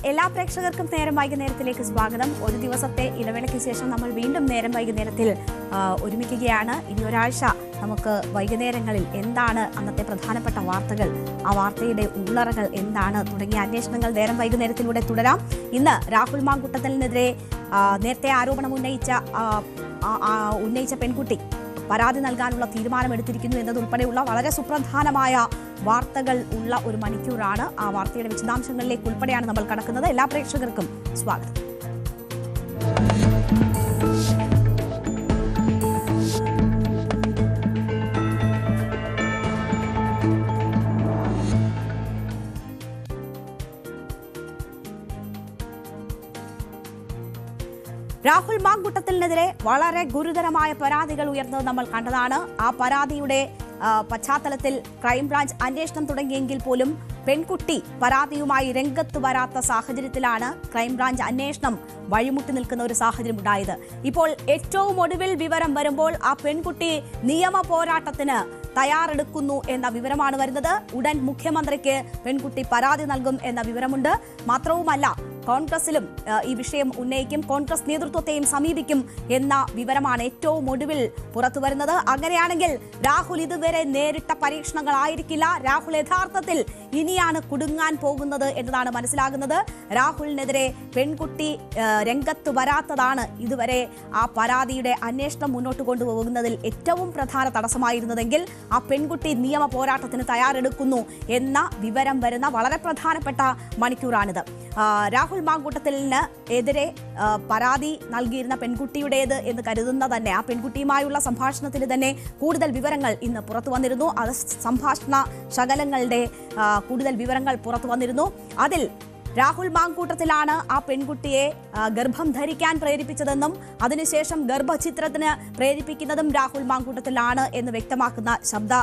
എല്ലാ പ്രേക്ഷകർക്കും നേരം വൈകുന്നേരത്തിലേക്ക് സ്വാഗതം. ഒരു ദിവസത്തെ ഇടവേളയ്ക്ക് ശേഷം നമ്മൾ വീണ്ടും നേരം വൈകുന്നേരത്തിൽ ഒരുമിക്കുകയാണ്. ഇനി ഒരാഴ്ച നമുക്ക് വൈകുന്നേരങ്ങളിൽ എന്താണ് അന്നത്തെ പ്രധാനപ്പെട്ട വാർത്തകൾ, ആ വാർത്തയുടെ ഉള്ളറകൾ എന്താണ് തുടങ്ങിയ അന്വേഷണങ്ങൾ നേരം വൈകുന്നേരത്തിലൂടെ തുടരാം. ഇന്ന് രാഹുൽ മാങ്കൂട്ടത്തിനെതിരെ നേരത്തെ ആരോപണം ഉന്നയിച്ച പെൺകുട്ടി പരാതി നൽകാനുള്ള തീരുമാനമെടുത്തിരിക്കുന്നു എന്നതുൾപ്പെടെയുള്ള വളരെ സുപ്രധാനമായ വാർത്തകൾ ഉള്ള ഒരു മണിക്കൂറാണ്. ആ വാർത്തയുടെ വിശദാംശങ്ങളിലേക്ക് ഉൾപ്പെടെയാണ് നമ്മൾ കടക്കുന്നത്. എല്ലാ പ്രേക്ഷകർക്കും സ്വാഗതം. രാഹുൽ മാങ്കൂട്ടത്തിനെതിരെ വളരെ ഗുരുതരമായ പരാതികൾ ഉയർന്നത് നമ്മൾ കണ്ടതാണ്. ആ പരാതിയുടെ പശ്ചാത്തലത്തിൽ ക്രൈംബ്രാഞ്ച് അന്വേഷണം തുടങ്ങിയെങ്കിൽ പോലും പെൺകുട്ടി പരാതിയുമായി രംഗത്ത് വരാത്ത സാഹചര്യത്തിലാണ് ക്രൈംബ്രാഞ്ച് അന്വേഷണം വഴിമുട്ടി നിൽക്കുന്ന ഒരു സാഹചര്യം ഉണ്ടായത്. ഇപ്പോൾ ഏറ്റവും ഒടുവിൽ വിവരം വരുമ്പോൾ ആ പെൺകുട്ടി നിയമ പോരാട്ടത്തിന് തയ്യാറെടുക്കുന്നു എന്ന വിവരമാണ് വരുന്നത്. ഉടൻ മുഖ്യമന്ത്രിക്ക് പെൺകുട്ടി പരാതി നൽകും എന്ന വിവരമുണ്ട്. മാത്രവുമല്ല, കോൺഗ്രസിലും ഈ വിഷയം ഉന്നയിക്കും, കോൺഗ്രസ് നേതൃത്വത്തെയും സമീപിക്കും എന്ന വിവരമാണ് ഏറ്റവും ഒടുവിൽ പുറത്തു വരുന്നത്. അങ്ങനെയാണെങ്കിൽ രാഹുൽ ഇതുവരെ നേരിട്ട പരീക്ഷണങ്ങളായിരിക്കില്ല, രാഹുൽ യഥാർത്ഥത്തിൽ ഇനിയാണ് കുടുങ്ങാൻ പോകുന്നത് എന്നതാണ് മനസ്സിലാകുന്നത്. രാഹുലിനെതിരെ പെൺകുട്ടി രംഗത്ത് വരാത്തതാണ് ഇതുവരെ ആ പരാതിയുടെ അന്വേഷണം മുന്നോട്ട് കൊണ്ടുപോകുന്നതിൽ ഏറ്റവും പ്രധാന തടസ്സമായിരുന്നതെങ്കിൽ ആ പെൺകുട്ടി നിയമ പോരാട്ടത്തിന് തയ്യാറെടുക്കുന്നു എന്ന വിവരം വരുന്ന വളരെ പ്രധാനപ്പെട്ട മണിക്കൂറാണിത്. രാഹുൽ മാങ്കൂട്ടത്തിന് എതിരെ പരാതി നൽകിയിരുന്ന പെൺകുട്ടിയുടേത് എന്ന് കരുതുന്ന തന്നെ ആ പെൺകുട്ടിയുമായുള്ള സംഭാഷണത്തിന് തന്നെ കൂടുതൽ വിവരങ്ങൾ ഇന്ന് പുറത്തു വന്നിരുന്നു. അത് സംഭാഷണ ശകലങ്ങളുടെ കൂടുതൽ വിവരങ്ങൾ പുറത്തു വന്നിരുന്നു. അതിൽ രാഹുൽ മാങ്കൂട്ടത്തിലാണ് ആ പെൺകുട്ടിയെ ഗർഭം ധരിക്കാൻ പ്രേരിപ്പിച്ചതെന്നും അതിനുശേഷം ഗർഭചിത്രത്തിന് പ്രേരിപ്പിക്കുന്നതും രാഹുൽ മാങ്കൂട്ടത്തിലാണ് എന്ന് വ്യക്തമാക്കുന്ന ശബ്ദ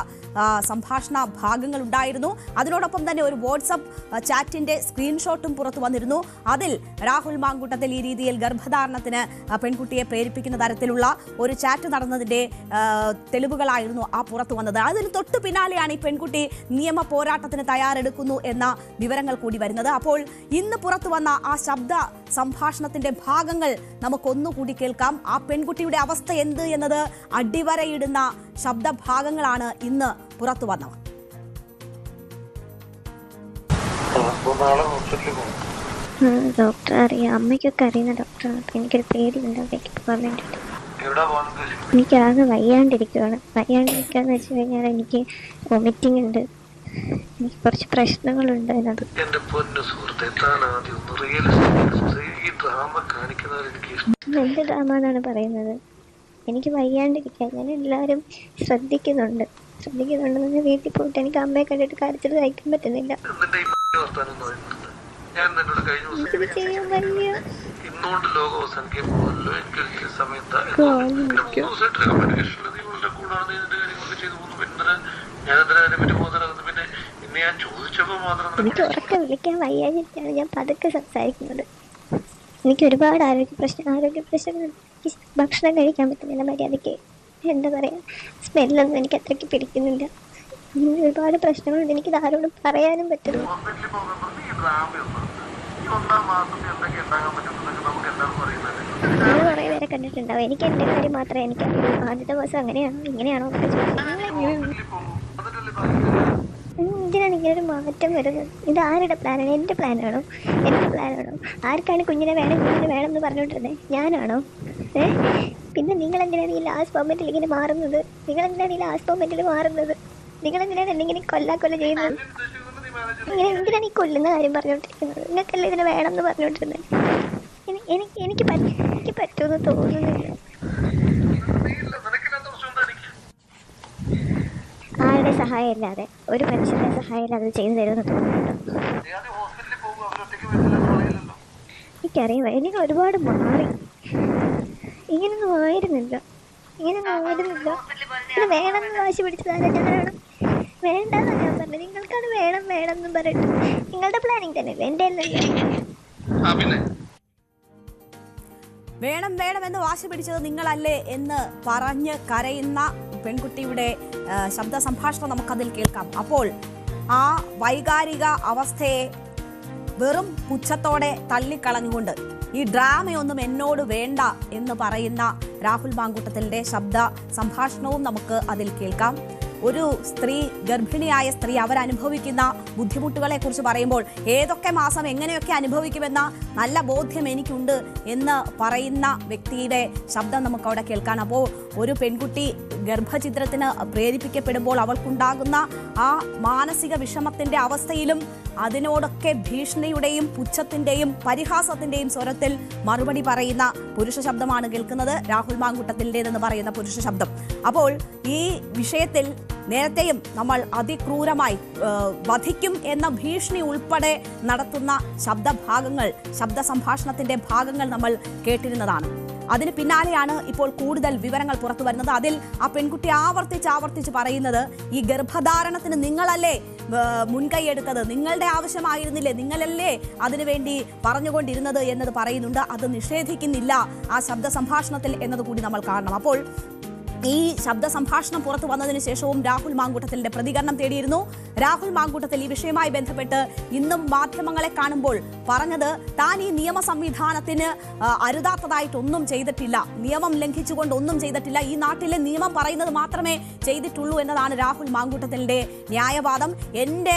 സംഭാഷണ ഭാഗങ്ങൾ ഉണ്ടായിരുന്നു. അതിനോടൊപ്പം തന്നെ ഒരു വാട്സപ്പ് ചാറ്റിന്റെ സ്ക്രീൻഷോട്ടും പുറത്തു വന്നിരുന്നു. അതിൽ രാഹുൽ മാങ്കൂട്ടത്തിൽ ഈ രീതിയിൽ ഗർഭധാരണത്തിന് പെൺകുട്ടിയെ പ്രേരിപ്പിക്കുന്ന തരത്തിലുള്ള ഒരു ചാറ്റ് നടന്നതിന്റെ തെളിവുകളായിരുന്നു ആ പുറത്തു വന്നത്. അതിന് തൊട്ടു പിന്നാലെയാണ് ഈ പെൺകുട്ടി നിയമ പോരാട്ടത്തിന് തയ്യാറെടുക്കുന്നു എന്ന വിവരങ്ങൾ കൂടി വരുന്നത്. അപ്പോൾ ഇന്ന് പുറത്തു വന്ന ആ ശബ്ദ സംഭാഷണത്തിന്റെ ഭാഗങ്ങൾ നമുക്കൊന്നുകൂടി കേൾക്കാം. ആ പെൺകുട്ടിയുടെ അവസ്ഥ എന്ത് എന്നത് അടിവരയിടുന്ന ശബ്ദഭാഗങ്ങളാണ് ഇന്ന് പുറത്തു വന്നവ. ഡോക്ടർ അറിയാം, അമ്മയ്ക്കൊക്കെ അറിയുന്ന ഡോക്ടറാണ്. എനിക്കൊരു പേടിയുണ്ട് അവിടേക്ക് പോകാൻ വേണ്ടിയിട്ട്. എനിക്കാകെ വയ്യാണ്ടിരിക്കുകയാണ്. വയ്യാണ്ടിരിക്കുകയെന്ന് വെച്ച് കഴിഞ്ഞാൽ എനിക്ക് വോമിറ്റിംഗ് ഉണ്ട്, എനിക്ക് കുറച്ച് പ്രശ്നങ്ങളുണ്ട് അതിനകത്ത്. എന്ത് ഡ്രാമ എന്നാണ് പറയുന്നത്? എനിക്ക് വയ്യാണ്ടിരിക്കാൻ ഞാൻ എല്ലാവരും ശ്രദ്ധിക്കുന്നുണ്ടെന്ന് വീട്ടിൽ പോയിട്ട് എനിക്ക് അമ്മയെ കണ്ടിട്ട് കരച്ചിൽ സഹിക്കാൻ പറ്റുന്നില്ല. എനിക്കിത് ചെയ്യാൻ വയ്യ. എനിക്ക് ഉറക്കം വിളിക്കാൻ വയ്യാതിരിക്കാണ് ഞാൻ പതുക്കെ സംസാരിക്കുന്നത്. എനിക്ക് ഒരുപാട് ആരോഗ്യ പ്രശ്നങ്ങൾ, ഭക്ഷണം കഴിക്കാൻ പറ്റുന്നില്ല മര്യാദയ്ക്ക്. എന്താ പറയുക, സ്മെല്ലൊന്നും എനിക്ക് അത്രയ്ക്ക് പിടിക്കുന്നില്ല. ഒരുപാട് പ്രശ്നങ്ങളുണ്ട്. എനിക്കിത് ആരോടും പറയാനും പറ്റില്ല. നിങ്ങൾ കുറേ പേരെ കണ്ടിട്ടുണ്ടാവും. എനിക്ക് എൻ്റെ കാര്യം മാത്രമേ എനിക്കറിയൂ. ആദ്യത്തെ ദിവസം അങ്ങനെയാണോ ഇങ്ങനെയാണോ എന്തിനാണ് ഇങ്ങനൊരു മാറ്റം വരുന്നത്? ഇത് ആരുടെ പ്ലാനാണ്? എൻ്റെ പ്ലാനാണോ? ആർക്കാണ് കുഞ്ഞിനെ വേണം എന്ന് പറഞ്ഞുകൊണ്ടിരുന്നത്? ഞാനാണോ? പിന്നെ നിങ്ങളെന്തിനാണ് ഈ ലാസ്റ്റ് മൊമെന്റിൽ ഇങ്ങനെ മാറുന്നത്? നിങ്ങളെന്തിനാണ് എന്നെ കൊല്ല ചെയ്യുന്നത്? ഇങ്ങനെ എന്തിനാണ് ഈ കൊല്ലുന്ന കാര്യം പറഞ്ഞുകൊണ്ടിരിക്കുന്നത്? നിങ്ങൾക്കല്ലേ ഇതിനെ വേണം എന്ന് പറഞ്ഞുകൊണ്ടിരുന്നത്? എനിക്ക് പറ്റുമെന്ന് തോന്നുന്നില്ല. ആരുടെ സഹായം ഇല്ലാതെ, ഒരു മനുഷ്യന്റെ സഹായം ഇല്ലാതെ ചെയ്തു തരുമെന്ന് തോന്നുന്നുണ്ടോ? എനിക്കറിയാം, എനിക്ക് ഒരുപാട് മാറി. ഇങ്ങനൊന്നും ആയിരുന്നില്ല. ഇത് വേണമെന്ന് വാശി പിടിച്ചതാരാ? ഞാനാണ്. വേണ്ടെന്നാണ് ഞാൻ പറഞ്ഞത്. നിങ്ങൾക്കാണ് വേണം എന്ന് പറഞ്ഞിട്ട് നിങ്ങളുടെ പ്ലാനിങ് തന്നെ എൻ്റെ വേണമെന്ന് വാശി പിടിച്ചത് നിങ്ങളല്ലേ എന്ന് പറഞ്ഞ് കരയുന്ന പെൺകുട്ടിയുടെ ശബ്ദ സംഭാഷണം നമുക്കതിൽ കേൾക്കാം. അപ്പോൾ ആ വൈകാരിക അവസ്ഥയെ വെറും പുച്ഛത്തോടെ തള്ളിക്കളഞ്ഞുകൊണ്ട് ഈ ഡ്രാമയൊന്നും എന്നോട് വേണ്ട എന്ന് പറയുന്ന രാഹുൽ മാങ്കൂട്ടത്തിലിന്റെ ശബ്ദ സംഭാഷണവും നമുക്ക് അതിൽ കേൾക്കാം. ഒരു സ്ത്രീ, ഗർഭിണിയായ സ്ത്രീ, അവരനുഭവിക്കുന്ന ബുദ്ധിമുട്ടുകളെ കുറിച്ച് പറയുമ്പോൾ ഏതൊക്കെ മാസം എങ്ങനെയൊക്കെ അനുഭവിക്കുമെന്ന നല്ല ബോധ്യം എനിക്കുണ്ട് എന്ന് പറയുന്ന വ്യക്തിയുടെ ശബ്ദം നമുക്ക് അവിടെ കേൾക്കാൻ. അപ്പോൾ ഒരു പെൺകുട്ടി ഗർഭചിത്രത്തിന് പ്രേരിപ്പിക്കപ്പെടുമ്പോൾ അവൾക്കുണ്ടാകുന്ന ആ മാനസിക വിഷമത്തിന്റെ അവസ്ഥയിലും അതിനോടൊക്കെ ഭീഷണിയുടെയും പുച്ഛത്തിന്റെയും പരിഹാസത്തിന്റെയും സ്വരത്തിൽ മറുപടി പറയുന്ന പുരുഷ ശബ്ദമാണ് കേൾക്കുന്നത്, രാഹുൽ മാങ്കൂട്ടത്തിൻ്റെതെന്ന് പറയുന്ന പുരുഷ ശബ്ദം. അപ്പോൾ ഈ വിഷയത്തിൽ നേരത്തെയും നമ്മൾ അതിക്രൂരമായി വധിക്കും എന്ന ഭീഷണി ഉൾപ്പെടെ നടത്തുന്ന ശബ്ദഭാഗങ്ങൾ, ശബ്ദ സംഭാഷണത്തിന്റെ ഭാഗങ്ങൾ നമ്മൾ കേട്ടിരുന്നതാണ്. അതിന് പിന്നാലെയാണ് ഇപ്പോൾ കൂടുതൽ വിവരങ്ങൾ പുറത്തു വരുന്നത്. അതിൽ ആ പെൺകുട്ടി ആവർത്തിച്ച് പറയുന്നത്, ഈ ഗർഭധാരണത്തിന് നിങ്ങളല്ലേ മുൻകൈയെടുത്തത്, നിങ്ങളുടെ ആവശ്യമായിരുന്നില്ലേ, നിങ്ങളല്ലേ അതിനുവേണ്ടി പറഞ്ഞുകൊണ്ടിരുന്നത് എന്നത് പറയുന്നുണ്ട്. അത് നിഷേധിക്കുന്നില്ല ആ ശബ്ദ സംഭാഷണത്തിൽ എന്നതുകൂടി നമ്മൾ കാണണം. അപ്പോൾ ഈ ശബ്ദ സംഭാഷണം പുറത്തു വന്നതിന് ശേഷവും രാഹുൽ മാങ്കൂട്ടത്തിലിന്റെ പ്രതികരണം തേടിയിരുന്നു. രാഹുൽ മാങ്കൂട്ടത്തിൽ ഈ വിഷയവുമായി ബന്ധപ്പെട്ട് ഇന്നും മാധ്യമങ്ങളെ കാണുമ്പോൾ പറഞ്ഞത്, താൻ ഈ നിയമ സംവിധാനത്തിന് അരുതാത്തതായിട്ടൊന്നും ചെയ്തിട്ടില്ല, നിയമം ലംഘിച്ചുകൊണ്ട് ഒന്നും ചെയ്തിട്ടില്ല, ഈ നാട്ടിലെ നിയമം പറയുന്നത് മാത്രമേ ചെയ്തിട്ടുള്ളൂ എന്നതാണ് രാഹുൽ മാങ്കൂട്ടത്തിലിന്റെ ന്യായവാദം. എന്റെ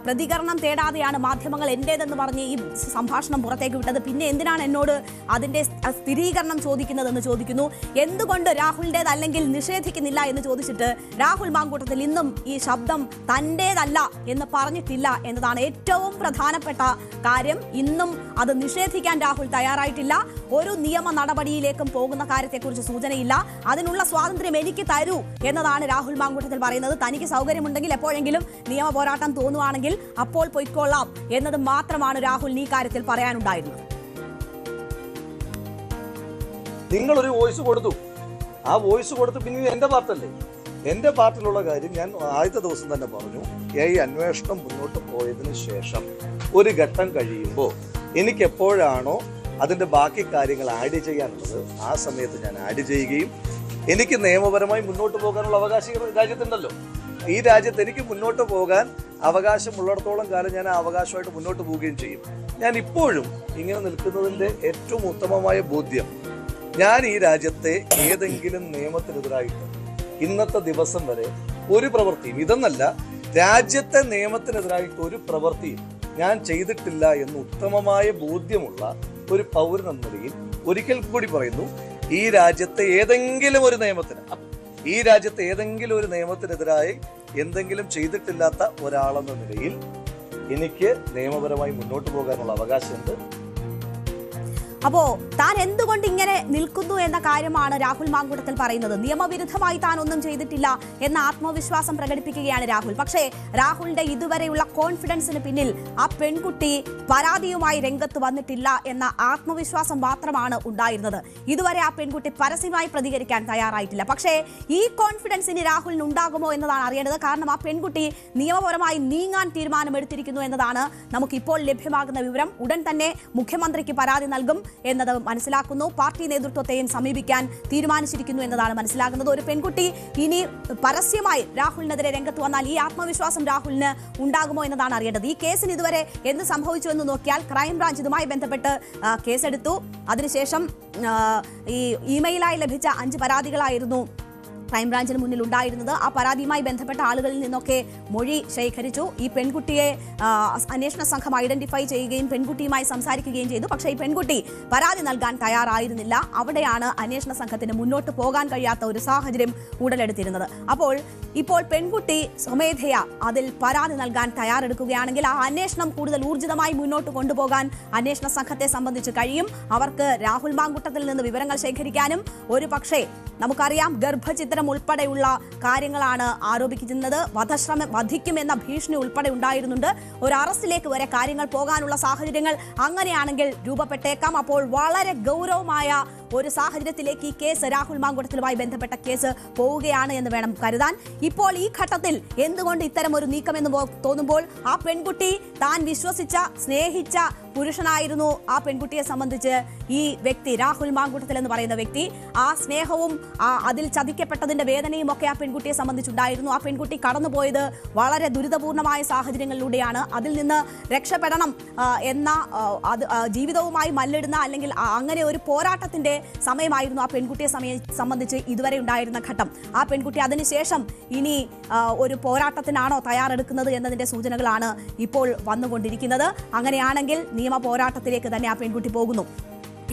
പ്രതികരണം തേടാതെയാണ് മാധ്യമങ്ങൾ എന്റേതെന്ന് പറഞ്ഞ് ഈ സംഭാഷണം പുറത്തേക്ക് വിട്ടത്, പിന്നെ എന്തിനാണ് എന്നോട് അതിന്റെ സ്ഥിരീകരണം ചോദിക്കുന്നതെന്ന് ചോദിക്കുന്നു. എന്തുകൊണ്ട് രാഹുലിന്റേതല്ലെങ്കിൽ നിഷേധിക്കുന്നില്ല എന്ന് ചോദിച്ചിട്ട് രാഹുൽ മാങ്കൂട്ടത്തിൽ ഇന്നും ഈ ശബ്ദം തന്റേതല്ല എന്ന് പറഞ്ഞിട്ടില്ല എന്നതാണ് ഏറ്റവും പ്രധാനപ്പെട്ട കാര്യം. ഇന്നും അത് നിഷേധിക്കാൻ രാഹുൽ തയ്യാറായിട്ടില്ല. ഒരു നിയമ നടപടിയിലേക്കും പോകുന്ന കാര്യത്തെക്കുറിച്ച് സൂചനയില്ല. അതിനുള്ള സ്വാതന്ത്ര്യം എനിക്ക് തരൂ എന്നതാണ് രാഹുൽ മാങ്കൂട്ടത്തിൽ പറയുന്നത്. തനിക്ക് സൗകര്യമുണ്ടെങ്കിൽ എപ്പോഴെങ്കിലും നിയമ പോരാട്ടം തോന്നുവാണെങ്കിൽ അപ്പോൾ പൊയ്ക്കൊള്ളാം എന്നത് മാത്രമാണ് രാഹുൽ ഈ കാര്യത്തിൽ പറയാനുണ്ടായിരുന്നത്. നിങ്ങളൊരു വോയിസ് കൊടുത്തു, ആ വോയിസ് കൊടുത്ത് പിന്നെ എൻ്റെ പാർട്ടല്ലേ, എൻ്റെ പാർട്ടിലുള്ള കാര്യം ഞാൻ ആദ്യത്തെ ദിവസം തന്നെ പറഞ്ഞു. ഈ അന്വേഷണം മുന്നോട്ട് പോയതിന് ശേഷം ഒരു ഘട്ടം കഴിയുമ്പോൾ എനിക്ക് എപ്പോഴാണോ അതിൻ്റെ ബാക്കി കാര്യങ്ങൾ ആഡ് ചെയ്യാനുള്ളത് ആ സമയത്ത് ഞാൻ ആഡ് ചെയ്യുകയും എനിക്ക് നിയമപരമായി മുന്നോട്ട് പോകാനുള്ള അവകാശം രാജ്യത്തുണ്ടല്ലോ. ഈ രാജ്യത്ത് എനിക്ക് മുന്നോട്ട് പോകാൻ അവകാശമുള്ളിടത്തോളം കാലം ഞാൻ ആ അവകാശമായിട്ട് മുന്നോട്ട് പോവുകയും ചെയ്യും. ഞാൻ ഇപ്പോഴും ഇങ്ങനെ നിൽക്കുന്നതിൻ്റെ ഏറ്റവും ഉത്തമമായ ബോധ്യം, ഞാൻ ഈ രാജ്യത്തെ ഏതെങ്കിലും നിയമത്തിനെതിരായിട്ട് ഇന്നത്തെ ദിവസം വരെ ഒരു പ്രവൃത്തിയും, ഇതെന്നല്ല രാജ്യത്തെ നിയമത്തിനെതിരായിട്ട് ഒരു പ്രവൃത്തിയും ഞാൻ ചെയ്തിട്ടില്ല എന്ന് ഉത്തമമായ ബോധ്യമുള്ള ഒരു പൗരൻ എന്ന നിലയിൽ ഒരിക്കൽ കൂടി പറയുന്നു, ഈ രാജ്യത്തെ ഏതെങ്കിലും ഒരു നിയമത്തിനെതിരായി എന്തെങ്കിലും ചെയ്തിട്ടില്ലാത്ത ഒരാളെന്ന നിലയിൽ എനിക്ക് നിയമപരമായി മുന്നോട്ട് പോകാനുള്ള അവകാശമുണ്ട്. അപ്പോ താൻ എന്തുകൊണ്ട് ഇങ്ങനെ നിൽക്കുന്നു എന്ന കാര്യമാണ് രാഹുൽ മാങ്കൂട്ടത്തിൽ പറയുന്നത്. നിയമവിരുദ്ധമായി താൻ ഒന്നും ചെയ്തിട്ടില്ല എന്ന ആത്മവിശ്വാസം പ്രകടിപ്പിക്കുകയാണ് രാഹുൽ. പക്ഷേ രാഹുലിന്റെ ഇതുവരെയുള്ള കോൺഫിഡൻസിന് പിന്നിൽ ആ പെൺകുട്ടി പരാതിയുമായി രംഗത്ത് വന്നിട്ടില്ല എന്ന ആത്മവിശ്വാസം മാത്രമാണ് ഉണ്ടായിരുന്നത്. ഇതുവരെ ആ പെൺകുട്ടി പരസ്യമായി പ്രതികരിക്കാൻ തയ്യാറായിട്ടില്ല. പക്ഷേ ഈ കോൺഫിഡൻസ് ഇനി രാഹുലിന് ഉണ്ടാകുമോ എന്നതാണ് അറിയേണ്ടത്. കാരണം ആ പെൺകുട്ടി നിയമപരമായി നീങ്ങാൻ തീരുമാനമെടുത്തിരിക്കുന്നു എന്നതാണ് നമുക്കിപ്പോൾ ലഭ്യമാകുന്ന വിവരം. ഉടൻ തന്നെ മുഖ്യമന്ത്രിക്ക് പരാതി നൽകും എന്നത് മനസ്സിലാക്കുന്നു. പാർട്ടി നേതൃത്വത്തെയും സമീപിക്കാൻ തീരുമാനിച്ചിരിക്കുന്നു എന്നതാണ് മനസ്സിലാകുന്നത്. ഒരു പെൺകുട്ടി ഇനി പരസ്യമായി രാഹുലിനെതിരെ രംഗത്ത് വന്നാൽ ഈ ആത്മവിശ്വാസം രാഹുലിന് ഉണ്ടാകുമോ എന്നതാണ് അറിയേണ്ടത്. ഈ കേസിന് ഇതുവരെ എന്ത് സംഭവിച്ചു എന്ന് നോക്കിയാൽ ക്രൈംബ്രാഞ്ച് ഇതുമായി ബന്ധപ്പെട്ട് കേസെടുത്തു. അതിനുശേഷം ഈ ഇമെയിലായി ലഭിച്ച 5 പരാതികളായിരുന്നു ക്രൈംബ്രാഞ്ചിന് മുന്നിൽ ഉണ്ടായിരുന്നത്. ആ പരാതിയുമായി ബന്ധപ്പെട്ട ആളുകളിൽ നിന്നൊക്കെ മൊഴി ശേഖരിച്ചു. ഈ പെൺകുട്ടിയെ അന്വേഷണ സംഘം ഐഡന്റിഫൈ ചെയ്യുകയും പെൺകുട്ടിയുമായി സംസാരിക്കുകയും ചെയ്തു. പക്ഷേ ഈ പെൺകുട്ടി പരാതി നൽകാൻ തയ്യാറായിരുന്നില്ല. അവിടെയാണ് അന്വേഷണ സംഘത്തിന് മുന്നോട്ട് പോകാൻ കഴിയാത്ത ഒരു സാഹചര്യം ഉടലെടുത്തിരുന്നത്. ഇപ്പോൾ പെൺകുട്ടി സ്വമേധയാ അതിൽ പരാതി നൽകാൻ തയ്യാറെടുക്കുകയാണെങ്കിൽ ആ അന്വേഷണം കൂടുതൽ ഊർജിതമായി മുന്നോട്ട് കൊണ്ടുപോകാൻ അന്വേഷണ സംഘത്തെ സംബന്ധിച്ച് കഴിയും. അവർക്ക് രാഹുൽ മാങ്കൂട്ടത്തിൽ നിന്ന് വിവരങ്ങൾ ശേഖരിക്കാനും, ഒരു പക്ഷേ നമുക്കറിയാം ഗർഭചിത്രം ഉൾപ്പെടെയുള്ള കാര്യങ്ങളാണ് ആരോപിക്കുന്നത്. വധിക്കുമെന്ന ഭീഷണി ഉൾപ്പെടെ ഉണ്ടായിരുന്നുണ്ട്. ഒരു അറസ്റ്റിലേക്ക് വരെ കാര്യങ്ങൾ പോകാനുള്ള സാഹചര്യങ്ങൾ അങ്ങനെയാണെങ്കിൽ രൂപപ്പെട്ടേക്കാം. അപ്പോൾ വളരെ ഗൗരവമായ ഒരു സാഹചര്യത്തിലേക്ക് ഈ കേസ് രാഹുൽ മാങ്കൂട്ടത്തിലുമായി ബന്ധപ്പെട്ട കേസ് പോവുകയാണ് എന്ന് വേണം കരുതാൻ. ഇപ്പോൾ ഈ ഘട്ടത്തിൽ എന്തുകൊണ്ട് ഇത്തരം ഒരു നീക്കമെന്ന് തോന്നുമ്പോൾ ആ പെൺകുട്ടി താൻ വിശ്വസിച്ച സ്നേഹിച്ച പുരുഷനായിരുന്നു ആ പെൺകുട്ടിയെ സംബന്ധിച്ച് ഈ വ്യക്തി രാഹുൽ മാങ്കൂട്ടത്തിൽ എന്ന് പറയുന്ന വ്യക്തി. ആ സ്നേഹവും അതിൽ ചതിക്കപ്പെട്ടതിന്റെ വേദനയും ഒക്കെ ആ പെൺകുട്ടിയെ സംബന്ധിച്ചുണ്ടായിരുന്നു. ആ പെൺകുട്ടി കടന്നുപോയത് വളരെ ദുരിതപൂർണമായ സാഹചര്യങ്ങളിലൂടെയാണ്. അതിൽ നിന്ന് രക്ഷപ്പെടണം എന്ന ജീവിതവുമായി മല്ലിടുന്ന അല്ലെങ്കിൽ അങ്ങനെ ഒരു പോരാട്ടത്തിന്റെ സമയമായിരുന്നു ആ പെൺകുട്ടിയെ സംബന്ധിച്ച് ഇതുവരെ ഉണ്ടായിരുന്ന ഘട്ടം. ആ പെൺകുട്ടി അതിനുശേഷം ഇനി ഒരു പോരാട്ടത്തിനാണോ തയ്യാറെടുക്കുന്നത് എന്നതിന്റെ സൂചനകളാണ് ഇപ്പോൾ വന്നുകൊണ്ടിരിക്കുന്നത്. അങ്ങനെയാണെങ്കിൽ നിയമ പോരാട്ടത്തിലേക്ക് തന്നെ ആ പെൺകുട്ടി പോകുന്നു.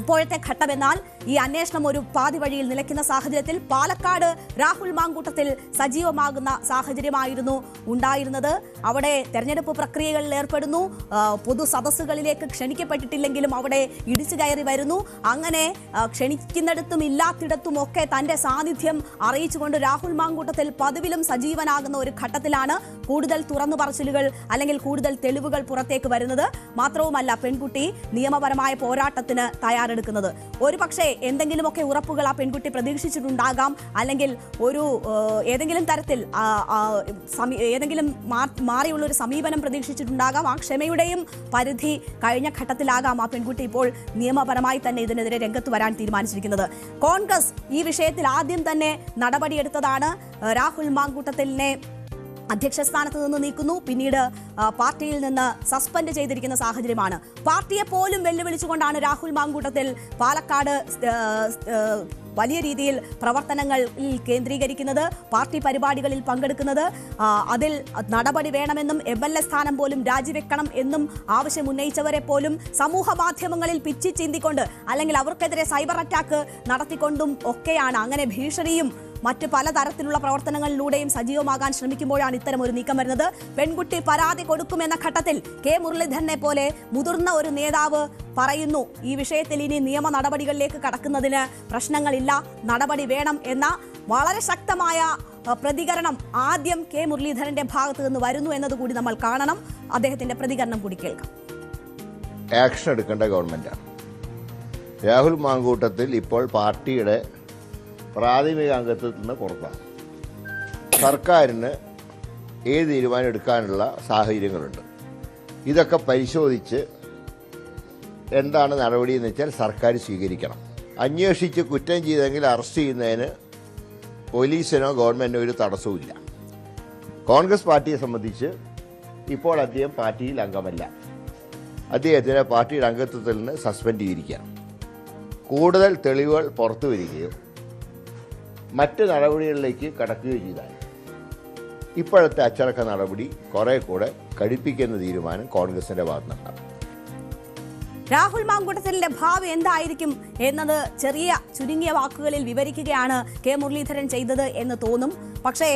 ഇപ്പോഴത്തെ ഘട്ടമെന്നാൽ ഈ അന്വേഷണം ഒരു പാതി വഴിയിൽ നിലയ്ക്കുന്ന സാഹചര്യത്തിൽ പാലക്കാട് രാഹുൽ മാങ്കൂട്ടത്തിൽ സജീവമാകുന്ന സാഹചര്യമായിരുന്നു ഉണ്ടായിരുന്നത്. അവിടെ തെരഞ്ഞെടുപ്പ് പ്രക്രിയകളിൽ ഏർപ്പെടുന്നു. പൊതു സദസ്സുകളിലേക്ക് ക്ഷണിക്കപ്പെട്ടിട്ടില്ലെങ്കിലും അവിടെ ഇടിച്ചു കയറി വരുന്നു. അങ്ങനെ ക്ഷണിക്കുന്നിടത്തും ഇല്ലാത്തിടത്തും ഒക്കെ തന്റെ സാന്നിധ്യം അറിയിച്ചുകൊണ്ട് രാഹുൽ മാങ്കൂട്ടത്തിൽ പതിവിലും സജീവനാകുന്ന ഒരു ഘട്ടത്തിലാണ് കൂടുതൽ തുറന്നു പറച്ചിലുകൾ അല്ലെങ്കിൽ കൂടുതൽ തെളിവുകൾ പുറത്തേക്ക് വരുന്നത്. മാത്രവുമല്ല, പെൺകുട്ടി നിയമപരമായ പോരാട്ടത്തിന് തയ്യാറെടുക്കുന്നത്. ഒരു പക്ഷേ എന്തെങ്കിലുമൊക്കെ ഉറപ്പുകൾ ആ പെൺകുട്ടി പ്രതീക്ഷിച്ചിട്ടുണ്ടാകാം, അല്ലെങ്കിൽ ഒരു ഏതെങ്കിലും തരത്തിൽ ഏതെങ്കിലും മാറിയുള്ള ഒരു സമീപനം പ്രതീക്ഷിച്ചിട്ടുണ്ടാകാം. ആ ക്ഷമയുടെയും പരിധി കഴിഞ്ഞ ഘട്ടത്തിലാകാം ആ പെൺകുട്ടി ഇപ്പോൾ നിയമപരമായി തന്നെ ഇതിനെതിരെ രംഗത്ത് വരാൻ തീരുമാനിച്ചിരിക്കുന്നത്. കോൺഗ്രസ് ഈ വിഷയത്തിൽ ആദ്യം തന്നെ നടപടിയെടുത്തതാണ്. രാഹുൽ മാങ്കൂട്ടത്തിലിനെ അധ്യക്ഷ സ്ഥാനത്ത് നിന്ന് നീക്കുന്നു. പിന്നീട് പാർട്ടിയിൽ നിന്ന് സസ്പെൻഡ് ചെയ്തിരിക്കുന്ന സാഹചര്യമാണ്. പാർട്ടിയെ പോലും വെല്ലുവിളിച്ചുകൊണ്ടാണ് രാഹുൽ മാങ്കൂട്ടത്തിൽ പാലക്കാട് വലിയ രീതിയിൽ പ്രവർത്തനങ്ങളിൽ കേന്ദ്രീകരിക്കുന്നത്, പാർട്ടി പരിപാടികളിൽ പങ്കെടുക്കുന്നത്. അതിൽ നടപടി വേണമെന്നും MLA സ്ഥാനം പോലും രാജിവെക്കണം എന്നും ആവശ്യം ഉന്നയിച്ചവരെ പോലും സമൂഹ മാധ്യമങ്ങളിൽ പിച്ചി ചീന്തിക്കൊണ്ട് അല്ലെങ്കിൽ അവർക്കെതിരെ സൈബർ അറ്റാക്ക് നടത്തിക്കൊണ്ടും ഒക്കെയാണ്. അങ്ങനെ ഭീഷണിയും മറ്റ് പലതരത്തിലുള്ള പ്രവർത്തനങ്ങളിലൂടെയും സജീവമാകാൻ ശ്രമിക്കുമ്പോഴാണ് ഇത്തരം ഒരു നീക്കം വരുന്നത്. പെൺകുട്ടി പരാതി കൊടുക്കുമെന്ന ഘട്ടത്തിൽ കെ മുരളീധരനെ പോലെ മുതിർന്ന ഒരു നേതാവ് പറയുന്നു, ഈ വിഷയത്തിൽ ഇനി നിയമ നടപടികളിലേക്ക് കടക്കുന്നതിന് പ്രശ്നങ്ങളില്ല, നടപടി വേണം എന്ന വളരെ ശക്തമായ പ്രതികരണം ആദ്യം കെ മുരളീധരന്റെ ഭാഗത്ത് നിന്ന് വരുന്നു എന്നതുകൂടി നമ്മൾ കാണണം. അദ്ദേഹത്തിന്റെ പ്രതികരണം കൂടി കേൾക്കാം. ആക്ഷൻ എടുക്കേണ്ട ഗവൺമെന്റാണ്. രാഹുൽ മാങ്കൂട്ടത്തിൽ ഇപ്പോൾ പാർട്ടിയുടെ പ്രാഥമിക അംഗത്വത്തിൽ നിന്ന് പുറത്താണ്. സർക്കാരിന് ഏത് തീരുമാനം എടുക്കാനുള്ള സാഹചര്യങ്ങളുണ്ട്. ഇതൊക്കെ പരിശോധിച്ച് എന്താണ് നടപടി എന്ന് വെച്ചാൽ സർക്കാർ സ്വീകരിക്കണം. അന്വേഷിച്ച് കുറ്റം ചെയ്തെങ്കിൽ അറസ്റ്റ് ചെയ്യുന്നതിന് പോലീസിനോ ഗവൺമെൻറ്റിനോ ഒരു തടസ്സവുമില്ല. കോൺഗ്രസ് പാർട്ടിയെ സംബന്ധിച്ച് ഇപ്പോൾ അദ്ദേഹം പാർട്ടിയിൽ അംഗമല്ല. അദ്ദേഹത്തിനെ പാർട്ടിയുടെ അംഗത്വത്തിൽ നിന്ന് സസ്പെൻഡ് ചെയ്തിരിക്കുകയാണ്. കൂടുതൽ തെളിവുകൾ പുറത്തു വരികയോ മറ്റ് നടപടികളിലേക്ക് കടക്കുകയോ ചെയ്താൽ ഇപ്പോഴത്തെ അച്ചടക്ക നടപടി കുറെ കൂടെ കടുപ്പിക്കുന്ന തീരുമാനം കോൺഗ്രസിന്റെ ഭാഗത്തുനിന്നുണ്ടാകും. രാഹുൽ മാങ്കൂട്ടത്തിലിന്റെ ഭാവി എന്തായിരിക്കും എന്നത് ചെറിയ ചുരുങ്ങിയ വാക്കുകളിൽ വിവരിക്കുകയാണ് കെ മുരളീധരൻ ചെയ്തത് എന്ന് തോന്നും. പക്ഷേ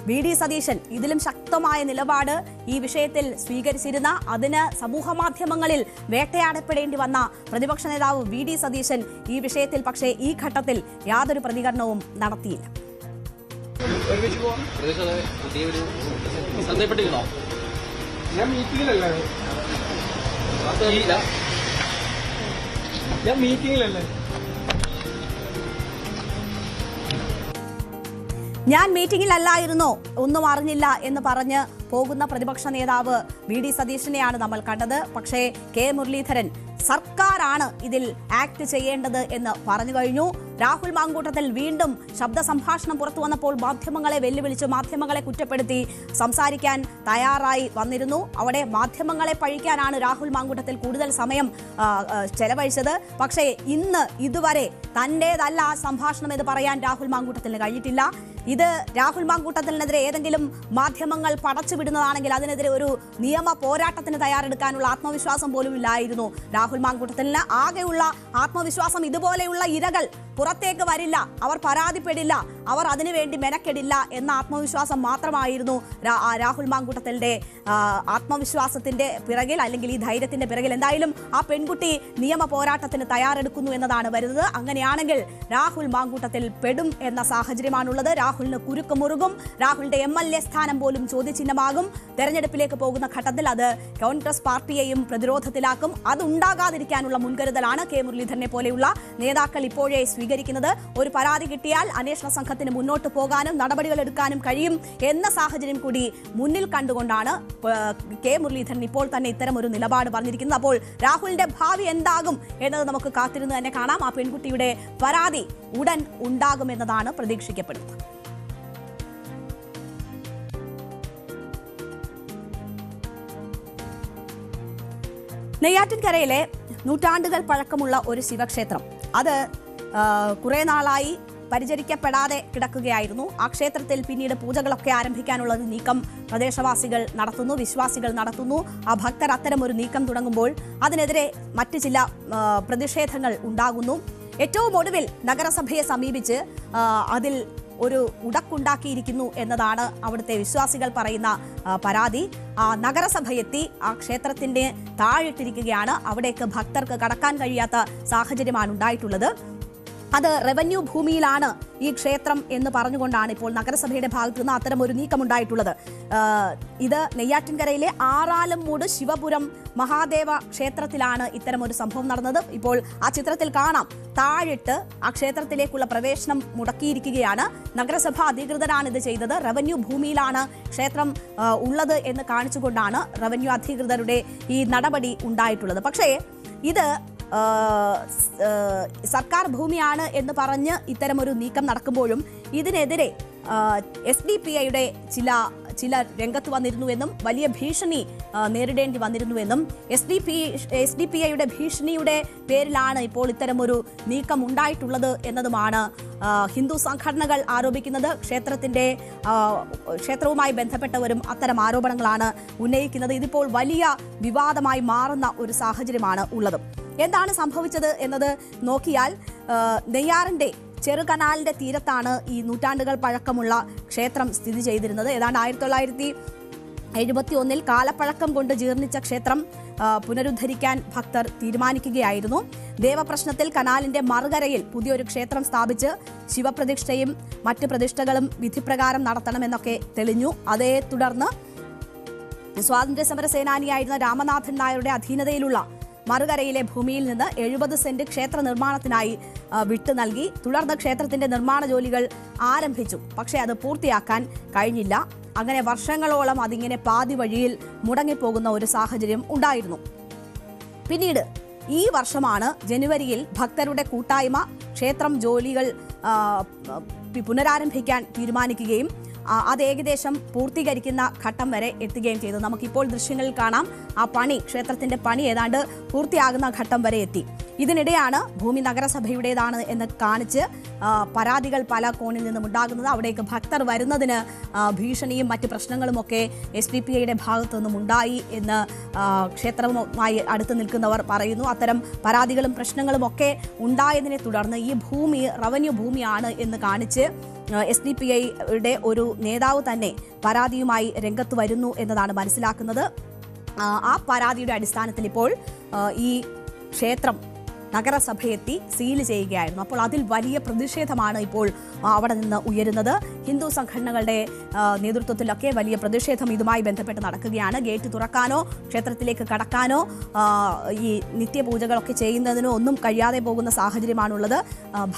VD സതീശൻ ഇതിലും ശക്തമായ നിലപാട് ഈ വിഷയത്തിൽ സ്വീകരിച്ചിരുന്ന, അതിന് സമൂഹ മാധ്യമങ്ങളിൽ വേട്ടയാടപ്പെടേണ്ടി വന്ന പ്രതിപക്ഷ നേതാവ് VD സതീശൻ ഈ വിഷയത്തിൽ പക്ഷേ ഈ ഘട്ടത്തിൽ യാതൊരു പ്രതികരണവും നടത്തിയില്ല. ഞാൻ മീറ്റിംഗിലല്ലായിരുന്നോ, ഒന്നും അറിഞ്ഞില്ല എന്ന് പറഞ്ഞ് പോകുന്ന പ്രതിപക്ഷ നേതാവ് VD സതീശനെയാണ് നമ്മൾ കണ്ടത്. പക്ഷേ കെ മുരളീധരൻ സർക്കാരാണ് ഇതിൽ ആക്ട് ചെയ്യേണ്ടത് എന്ന് പറഞ്ഞു കഴിഞ്ഞു. രാഹുൽ മാങ്കൂട്ടത്തിൽ വീണ്ടും ശബ്ദ സംഭാഷണം പുറത്തു വന്നപ്പോൾ മാധ്യമങ്ങളെ വെല്ലുവിളിച്ച് മാധ്യമങ്ങളെ കുറ്റപ്പെടുത്തി സംസാരിക്കാൻ തയ്യാറായി വന്നിരുന്നു. അവിടെ മാധ്യമങ്ങളെ പഴിക്കാനാണ് രാഹുൽ മാങ്കൂട്ടത്തിൽ കൂടുതൽ സമയം ചെലവഴിച്ചത്. പക്ഷേ ഇന്ന് ഇതുവരെ തൻ്റേതല്ല ആ സംഭാഷണം എന്ന് പറയാൻ രാഹുൽ മാങ്കൂട്ടത്തിന് കഴിഞ്ഞിട്ടില്ല. ഇത് രാഹുൽ മാങ്കൂട്ടത്തിനെതിരെ ഏതെങ്കിലും മാധ്യമങ്ങൾ പടച്ചുവിടുന്നതാണെങ്കിൽ അതിനെതിരെ ഒരു നിയമ പോരാട്ടത്തിന് തയ്യാറെടുക്കാനുള്ള ആത്മവിശ്വാസം പോലും ഇല്ലായിരുന്നു രാഹുൽ മാങ്കൂട്ടത്തിന്. ആകെയുള്ള ആത്മവിശ്വാസം ഇതുപോലെയുള്ള ഇരകൾ പുറത്തേക്ക് വരില്ല, അവർ പരാതിപ്പെടില്ല, അവർ അതിനുവേണ്ടി മെനക്കെടില്ല എന്ന ആത്മവിശ്വാസം മാത്രമായിരുന്നു രാഹുൽ മാങ്കൂട്ടത്തലിന്റെ ആത്മവിശ്വാസത്തിന്റെ പിറകിൽ, അല്ലെങ്കിൽ ഈ ധൈര്യത്തിന്റെ പിറകിൽ. എന്തായാലും ആ പെൺകുട്ടി നിയമ പോരാട്ടത്തിന് തയ്യാറെടുക്കുന്നു എന്നതാണ് വരുന്നത്. അങ്ങനെയാണെങ്കിൽ രാഹുൽ മാങ്കൂട്ടത്തിൽ പെടും എന്ന സാഹചര്യമാണുള്ളത്. രാഹുലിന് കുരുക്ക് മുറുകും, രാഹുലിന്റെ MLA സ്ഥാനം പോലും ചോദ്യചിഹ്നമാകും. തെരഞ്ഞെടുപ്പിലേക്ക് പോകുന്ന ഘട്ടത്തിൽ അത് കോൺഗ്രസ് പാർട്ടിയെയും പ്രതിരോധത്തിലാക്കും. അതുണ്ടാകാതിരിക്കാനുള്ള മുൻകരുതലാണ് കെ മുരളീധരനെ പോലെയുള്ള നേതാക്കൾ ഇപ്പോഴേ സ്വീകരിക്കുന്നത്. ഒരു പരാതി കിട്ടിയാൽ അന്വേഷണ സംഘത്തിന് മുന്നോട്ട് പോകാനും നടപടികൾ എടുക്കാനും കഴിയും എന്ന സാഹചര്യം കൂടി മുന്നിൽ കണ്ടുകൊണ്ടാണ് കെ മുരളീധരൻ ഇപ്പോൾ തന്നെ ഇത്തരം ഒരു നിലപാട് പറഞ്ഞിരിക്കുന്നത്. അപ്പോൾ രാഹുലിന്റെ ഭാവി എന്താകും എന്നത് നമുക്ക് കാത്തിരുന്ന് തന്നെ കാണാം. ആ പെൺകുട്ടിയുടെ പരാതി ഉടൻ ഉണ്ടാകുമെന്നതാണ് പ്രതീക്ഷിക്കപ്പെടുന്നത്. നെയ്യാറ്റിൻകരയിലെ നൂറ്റാണ്ടുകൾ പഴക്കമുള്ള ഒരു ശിവക്ഷേത്രം, അത് കുറെ നാളായി പരിചരിക്കപ്പെടാതെ കിടക്കുകയായിരുന്നു. ആ ക്ഷേത്രത്തിൽ പിന്നീട് പൂജകളൊക്കെ ആരംഭിക്കാനുള്ള നീക്കം പ്രദേശവാസികൾ നടത്തുന്നു, വിശ്വാസികൾ നടത്തുന്നു. ആ ഭക്തർ അത്തരം ഒരു നീക്കം തുടങ്ങുമ്പോൾ അതിനെതിരെ മറ്റ് ചില പ്രതിഷേധങ്ങൾ ഉണ്ടാകുന്നു. ഏറ്റവും ഒടുവിൽ നഗരസഭയെ സമീപിച്ച് അതിൽ ഒരു ഉടക്കുണ്ടാക്കിയിരിക്കുന്നു എന്നതാണ് അവിടുത്തെ വിശ്വാസികൾ പറയുന്ന പരാതി. നഗരസഭയെത്തി ആ ക്ഷേത്രത്തിന്റെ താഴിട്ടിരിക്കുകയാണ്. അവിടേക്ക് ഭക്തർക്ക് കടക്കാൻ കഴിയാത്ത സാഹചര്യമാണ് ഉണ്ടായിട്ടുള്ളത്. അത് റവന്യൂ ഭൂമിയിലാണ് ഈ ക്ഷേത്രം എന്ന് പറഞ്ഞുകൊണ്ടാണ് ഇപ്പോൾ നഗരസഭയുടെ ഭാഗത്തു നിന്ന് അത്തരം ഒരു നീക്കമുണ്ടായിട്ടുള്ളത്. ഇത് നെയ്യാറ്റിൻകരയിലെ ആറാലമ്മൂട് ശിവപുരം മഹാദേവ ക്ഷേത്രത്തിലാണ് ഇത്തരം ഒരു സംഭവം നടന്നത്. ഇപ്പോൾ ആ ചിത്രത്തിൽ കാണാം, താഴിട്ട് ആ ക്ഷേത്രത്തിലേക്കുള്ള പ്രവേശനം മുടക്കിയിരിക്കുകയാണ്. നഗരസഭ അധികൃതരാണ് ഇത് ചെയ്തത്. റവന്യൂ ഭൂമിയിലാണ് ക്ഷേത്രം ഉള്ളത് എന്ന് കാണിച്ചുകൊണ്ടാണ് റവന്യൂ അധികൃതരുടെ ഈ നടപടി ഉണ്ടായിട്ടുള്ളത്. പക്ഷേ ഇത് സർക്കാർ ഭൂമിയാണ് എന്ന് പറഞ്ഞ് ഇത്തരമൊരു നീക്കം നടക്കുമ്പോഴും ഇതിനെതിരെ SDPIയുടെ ചില രംഗത്ത് വന്നിരുന്നുവെന്നും വലിയ ഭീഷണി നേരിടേണ്ടി വന്നിരുന്നുവെന്നും SDPIയുടെ ഭീഷണിയുടെ പേരിലാണ് ഇപ്പോൾ ഇത്തരമൊരു നീക്കം ഉണ്ടായിട്ടുള്ളത് എന്നതുമാണ് ഹിന്ദു സംഘടനകൾ ആരോപിക്കുന്നത്. ക്ഷേത്രവുമായി ബന്ധപ്പെട്ടവരും അത്തരം ആരോപണങ്ങളാണ് ഉന്നയിക്കുന്നത്. ഇതിപ്പോൾ വലിയ വിവാദമായി മാറുന്ന ഒരു സാഹചര്യമാണ് ഉള്ളത്. എന്താണ് സംഭവിച്ചത് എന്നത് നോക്കിയാൽ നെയ്യാറിന്റെ ചെറുകനാലിന്റെ തീരത്താണ് ഈ നൂറ്റാണ്ടുകൾ പഴക്കമുള്ള ക്ഷേത്രം സ്ഥിതി ചെയ്തിരുന്നത്. ഏതാണ്ട് 1971 കാലപ്പഴക്കം കൊണ്ട് ജീർണിച്ച ക്ഷേത്രം പുനരുദ്ധരിക്കാൻ ഭക്തർ തീരുമാനിക്കുകയായിരുന്നു. ദേവപ്രശ്നത്തിൽ കനാലിന്റെ മറുകരയിൽ പുതിയൊരു ക്ഷേത്രം സ്ഥാപിച്ച് ശിവപ്രതിഷ്ഠയും മറ്റ് പ്രതിഷ്ഠകളും വിധിപ്രകാരം നടത്തണമെന്നൊക്കെ തെളിഞ്ഞു. അതേ തുടർന്ന് സ്വാതന്ത്ര്യസമര സേനാനിയായിരുന്ന രാമനാഥൻ നായരുടെ അധീനതയിലുള്ള മറുകരയിലെ ഭൂമിയിൽ നിന്ന് 70 സെന്റ് ക്ഷേത്ര നിർമ്മാണത്തിനായി വിട്ടു നൽകി. തുടർന്ന് ക്ഷേത്രത്തിന്റെ നിർമ്മാണ ജോലികൾ ആരംഭിച്ചു. പക്ഷേ അത് പൂർത്തിയാക്കാൻ കഴിഞ്ഞില്ല. അങ്ങനെ വർഷങ്ങളോളം അതിങ്ങനെ പാതി വഴിയിൽ മുടങ്ങിപ്പോകുന്ന ഒരു സാഹചര്യം ഉണ്ടായിരുന്നു. പിന്നീട് ഈ വർഷമാണ് ജനുവരിയിൽ ഭക്തരുടെ കൂട്ടായ്മ ക്ഷേത്രം ജോലികൾ പുനരാരംഭിക്കാൻ തീരുമാനിക്കുകയും അത് ഏകദേശം പൂർത്തീകരിക്കുന്ന ഘട്ടം വരെ എത്തുകയും ചെയ്തു. നമുക്കിപ്പോൾ ദൃശ്യങ്ങളിൽ കാണാം, ആ ക്ഷേത്രത്തിന്റെ പണി ഏതാണ്ട് പൂർത്തിയാകുന്ന ഘട്ടം വരെ എത്തി. ഇതിനിടെയാണ് ഭൂമി നഗരസഭയുടേതാണ് എന്ന് കാണിച്ച് പരാതികൾ പല കോണിൽ നിന്നും ഉണ്ടാകുന്നത്. അവിടേക്ക് ഭക്തർ വരുന്നതിന് ഭീഷണിയും മറ്റ് പ്രശ്നങ്ങളുമൊക്കെ SDPIയുടെ ഭാഗത്തു നിന്നും ഉണ്ടായി എന്ന് ക്ഷേത്രവുമായി അടുത്ത് നിൽക്കുന്നവർ പറയുന്നു. അത്തരം പരാതികളും പ്രശ്നങ്ങളും ഒക്കെ ഉണ്ടായതിനെ തുടർന്ന് ഈ ഭൂമി റവന്യൂ ഭൂമിയാണ് എന്ന് കാണിച്ച് SDPIയുടെ ഒരു നേതാവ് തന്നെ പരാതിയുമായി രംഗത്ത് വരുന്നു എന്നതാണ് മനസ്സിലാക്കുന്നത്. ആ പരാതിയുടെ അടിസ്ഥാനത്തിൽ ഇപ്പോൾ ഈ ക്ഷേത്രം നഗരസഭയെത്തി സീൽ ചെയ്യുകയായിരുന്നു. അപ്പോൾ അതിൽ വലിയ പ്രതിഷേധമാണ് ഇപ്പോൾ അവിടെ നിന്ന് ഉയരുന്നത്. ഹിന്ദു സംഘടനകളുടെ നേതൃത്വത്തിലൊക്കെ വലിയ പ്രതിഷേധം ഇതുമായി ബന്ധപ്പെട്ട് നടക്കുകയാണ്. ഗേറ്റ് തുറക്കാനോ ക്ഷേത്രത്തിലേക്ക് കടക്കാനോ ഈ നിത്യപൂജകളൊക്കെ ചെയ്യുന്നതിനോ ഒന്നും കഴിയാതെ പോകുന്ന സാഹചര്യമാണുള്ളത്.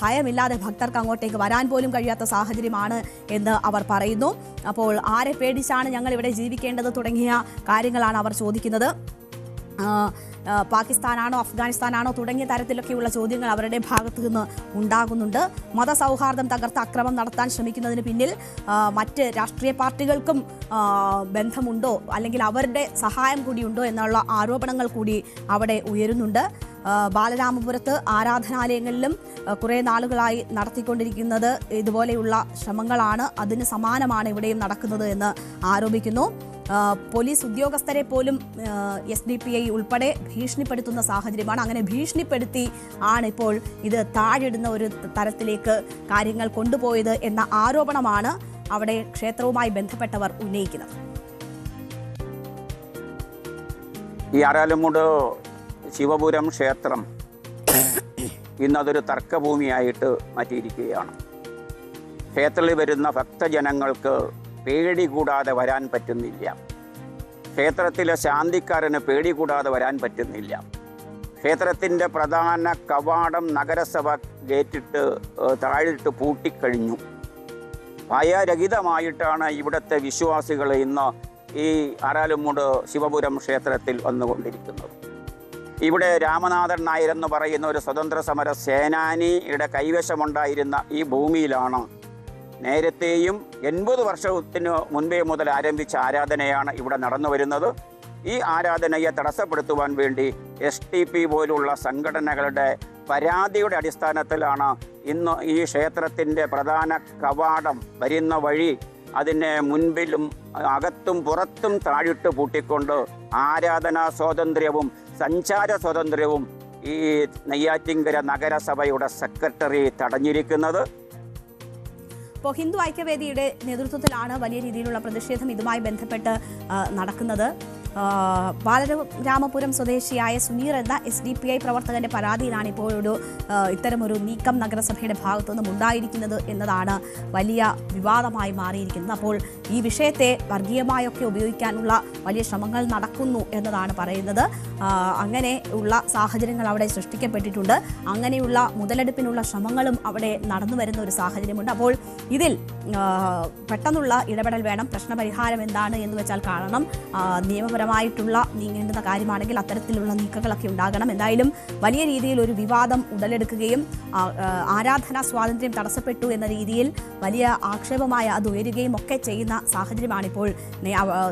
ഭയമില്ലാതെ ഭക്തർക്ക് അങ്ങോട്ടേക്ക് വരാൻ പോലും കഴിയാത്ത സാഹചര്യമാണ് എന്ന് അവർ പറയുന്നു. അപ്പോൾ ആരെ പേടിച്ചാണ് ഞങ്ങൾ ഇവിടെ ജീവിക്കേണ്ടത് തുടങ്ങിയ കാര്യങ്ങളാണ് അവർ ചോദിക്കുന്നത്. പാകിസ്ഥാനാണോ അഫ്ഗാനിസ്ഥാനാണോ തുടങ്ങിയ തരത്തിലൊക്കെയുള്ള ചോദ്യങ്ങൾ അവരുടെ ഭാഗത്തു നിന്ന് ഉണ്ടാകുന്നുണ്ട്. മതസൗഹാർദ്ദം തകർത്ത് അക്രമം നടത്താൻ ശ്രമിക്കുന്നതിന് പിന്നിൽ മറ്റ് രാഷ്ട്രീയ പാർട്ടികൾക്കും ബന്ധമുണ്ടോ, അല്ലെങ്കിൽ അവരുടെ സഹായം കൂടിയുണ്ടോ എന്നുള്ള ആരോപണങ്ങൾ കൂടി അവിടെ ഉയരുന്നുണ്ട്. ബാലരാമപുരത്ത് ആരാധനാലയങ്ങളിലും കുറേ നാളുകളായി നടത്തിക്കൊണ്ടിരിക്കുന്നത് ഇതുപോലെയുള്ള ശ്രമങ്ങളാണ്. അതിന് സമാനമാണ് ഇവിടെയും നടക്കുന്നത് എന്ന് ആരോപിക്കുന്നു. പോലീസ് ഉദ്യോഗസ്ഥരെ പോലും SDPI ഉൾപ്പെടെ ഭീഷണിപ്പെടുത്തുന്ന സാഹചര്യമാണ്. അങ്ങനെ ഭീഷണിപ്പെടുത്തി ആണ് ഇപ്പോൾ ഇത് താഴിടുന്ന ഒരു തരത്തിലേക്ക് കാര്യങ്ങൾ കൊണ്ടുപോയത് എന്ന ആരോപണമാണ് അവിടെ ക്ഷേത്രവുമായി ബന്ധപ്പെട്ടവർ ഉന്നയിക്കുന്നത്. ഈ ആരാലുമൂട് ശിവപുരം ക്ഷേത്രം ഇന്നതൊരു തർക്കഭൂമിയായിട്ട് മാറ്റിയിരിക്കുകയാണ്. ക്ഷേത്രത്തിൽ വരുന്ന ഭക്തജനങ്ങൾക്ക് പേടി കൂടാതെ വരാൻ പറ്റുന്നില്ല. ക്ഷേത്രത്തിലെ ശാന്തിക്കാരന് പേടി കൂടാതെ വരാൻ പറ്റുന്നില്ല. ക്ഷേത്രത്തിൻ്റെ പ്രധാന കവാടം നഗരസഭ ഗേറ്റിട്ട് താഴിട്ട് പൂട്ടിക്കഴിഞ്ഞു. ഭയരഹിതമായിട്ടാണ് ഇവിടുത്തെ വിശ്വാസികൾ ഇന്ന് ഈ ആരാലുമൂട് ശിവപുരം ക്ഷേത്രത്തിൽ വന്നുകൊണ്ടിരിക്കുന്നത്. ഇവിടെ രാമനാഥൻ നായർ എന്ന് പറയുന്ന ഒരു സ്വതന്ത്ര സമര സേനാനിയുടെ കൈവശമുണ്ടായിരുന്ന ഈ ഭൂമിയിലാണ് നേരത്തെയും 80 വർഷത്തിന് മുൻപേ മുതൽ ആരംഭിച്ച ആരാധനയാണ് ഇവിടെ നടന്നു വരുന്നത്. ഈ ആരാധനയെ തടസ്സപ്പെടുത്തുവാൻ വേണ്ടി STP പോലുള്ള സംഘടനകളുടെ പരാതിയുടെ അടിസ്ഥാനത്തിലാണ് ഇന്ന് ഈ ക്ഷേത്രത്തിൻ്റെ പ്രധാന കവാടം വരുന്ന വഴി അതിനെ മുൻപിലും അകത്തും പുറത്തും താഴിട്ട് പൂട്ടിക്കൊണ്ട് ആരാധനാ സ്വാതന്ത്ര്യവും സഞ്ചാര സ്വാതന്ത്ര്യവും ഈ നെയ്യാറ്റിൻകര നഗരസഭയുടെ സെക്രട്ടറി തടഞ്ഞിരിക്കുന്നത്. ഇപ്പോൾ ഹിന്ദു ഐക്യവേദിയുടെ നേതൃത്വത്തിലാണ് വലിയ രീതിയിലുള്ള പ്രതിഷേധം ഇതുമായി ബന്ധപ്പെട്ട് നടക്കുന്നത്. ബാലരാമപുരം സ്വദേശിയായ സുനീർ എന്ന SDPI പ്രവർത്തകന്റെ പരാതിയിലാണ് ഇപ്പോൾ ഇത്തരമൊരു നീക്കം നഗരസഭയുടെ ഭാഗത്തു നിന്നും ഉണ്ടായിരിക്കുന്നത് എന്നതാണ് വലിയ വിവാദമായി മാറിയിരിക്കുന്നത്. അപ്പോൾ ഈ വിഷയത്തെ വർഗീയമായൊക്കെ ഉപയോഗിക്കാനുള്ള വലിയ ശ്രമങ്ങൾ നടക്കുന്നു എന്നതാണ് പറയുന്നത്. അങ്ങനെ ഉള്ള സാഹചര്യങ്ങൾ അവിടെ സൃഷ്ടിക്കപ്പെട്ടിട്ടുണ്ട്. അങ്ങനെയുള്ള മുതലെടുപ്പിനുള്ള ശ്രമങ്ങളും അവിടെ നടന്നു വരുന്ന ഒരു സാഹചര്യമുണ്ട്. അപ്പോൾ ഇതിൽ പെട്ടെന്നുള്ള ഇടപെടൽ വേണം. പ്രശ്നപരിഹാരം എന്താണ് എന്ന് വെച്ചാൽ കാണണം. നിയമപരമായിട്ടുള്ള നീങ്ങേണ്ടുന്ന കാര്യമാണെങ്കിൽ അത്തരത്തിലുള്ള നീക്കങ്ങളൊക്കെ ഉണ്ടാകണം. എന്തായാലും വലിയ രീതിയിൽ ഒരു വിവാദം ഉടലെടുക്കുകയും ആരാധനാ സ്വാതന്ത്ര്യം തടസ്സപ്പെട്ടു എന്ന രീതിയിൽ വലിയ ആക്ഷേപമായ അത് ഉയരുകയും ഒക്കെ ചെയ്യുന്ന സാഹചര്യമാണിപ്പോൾ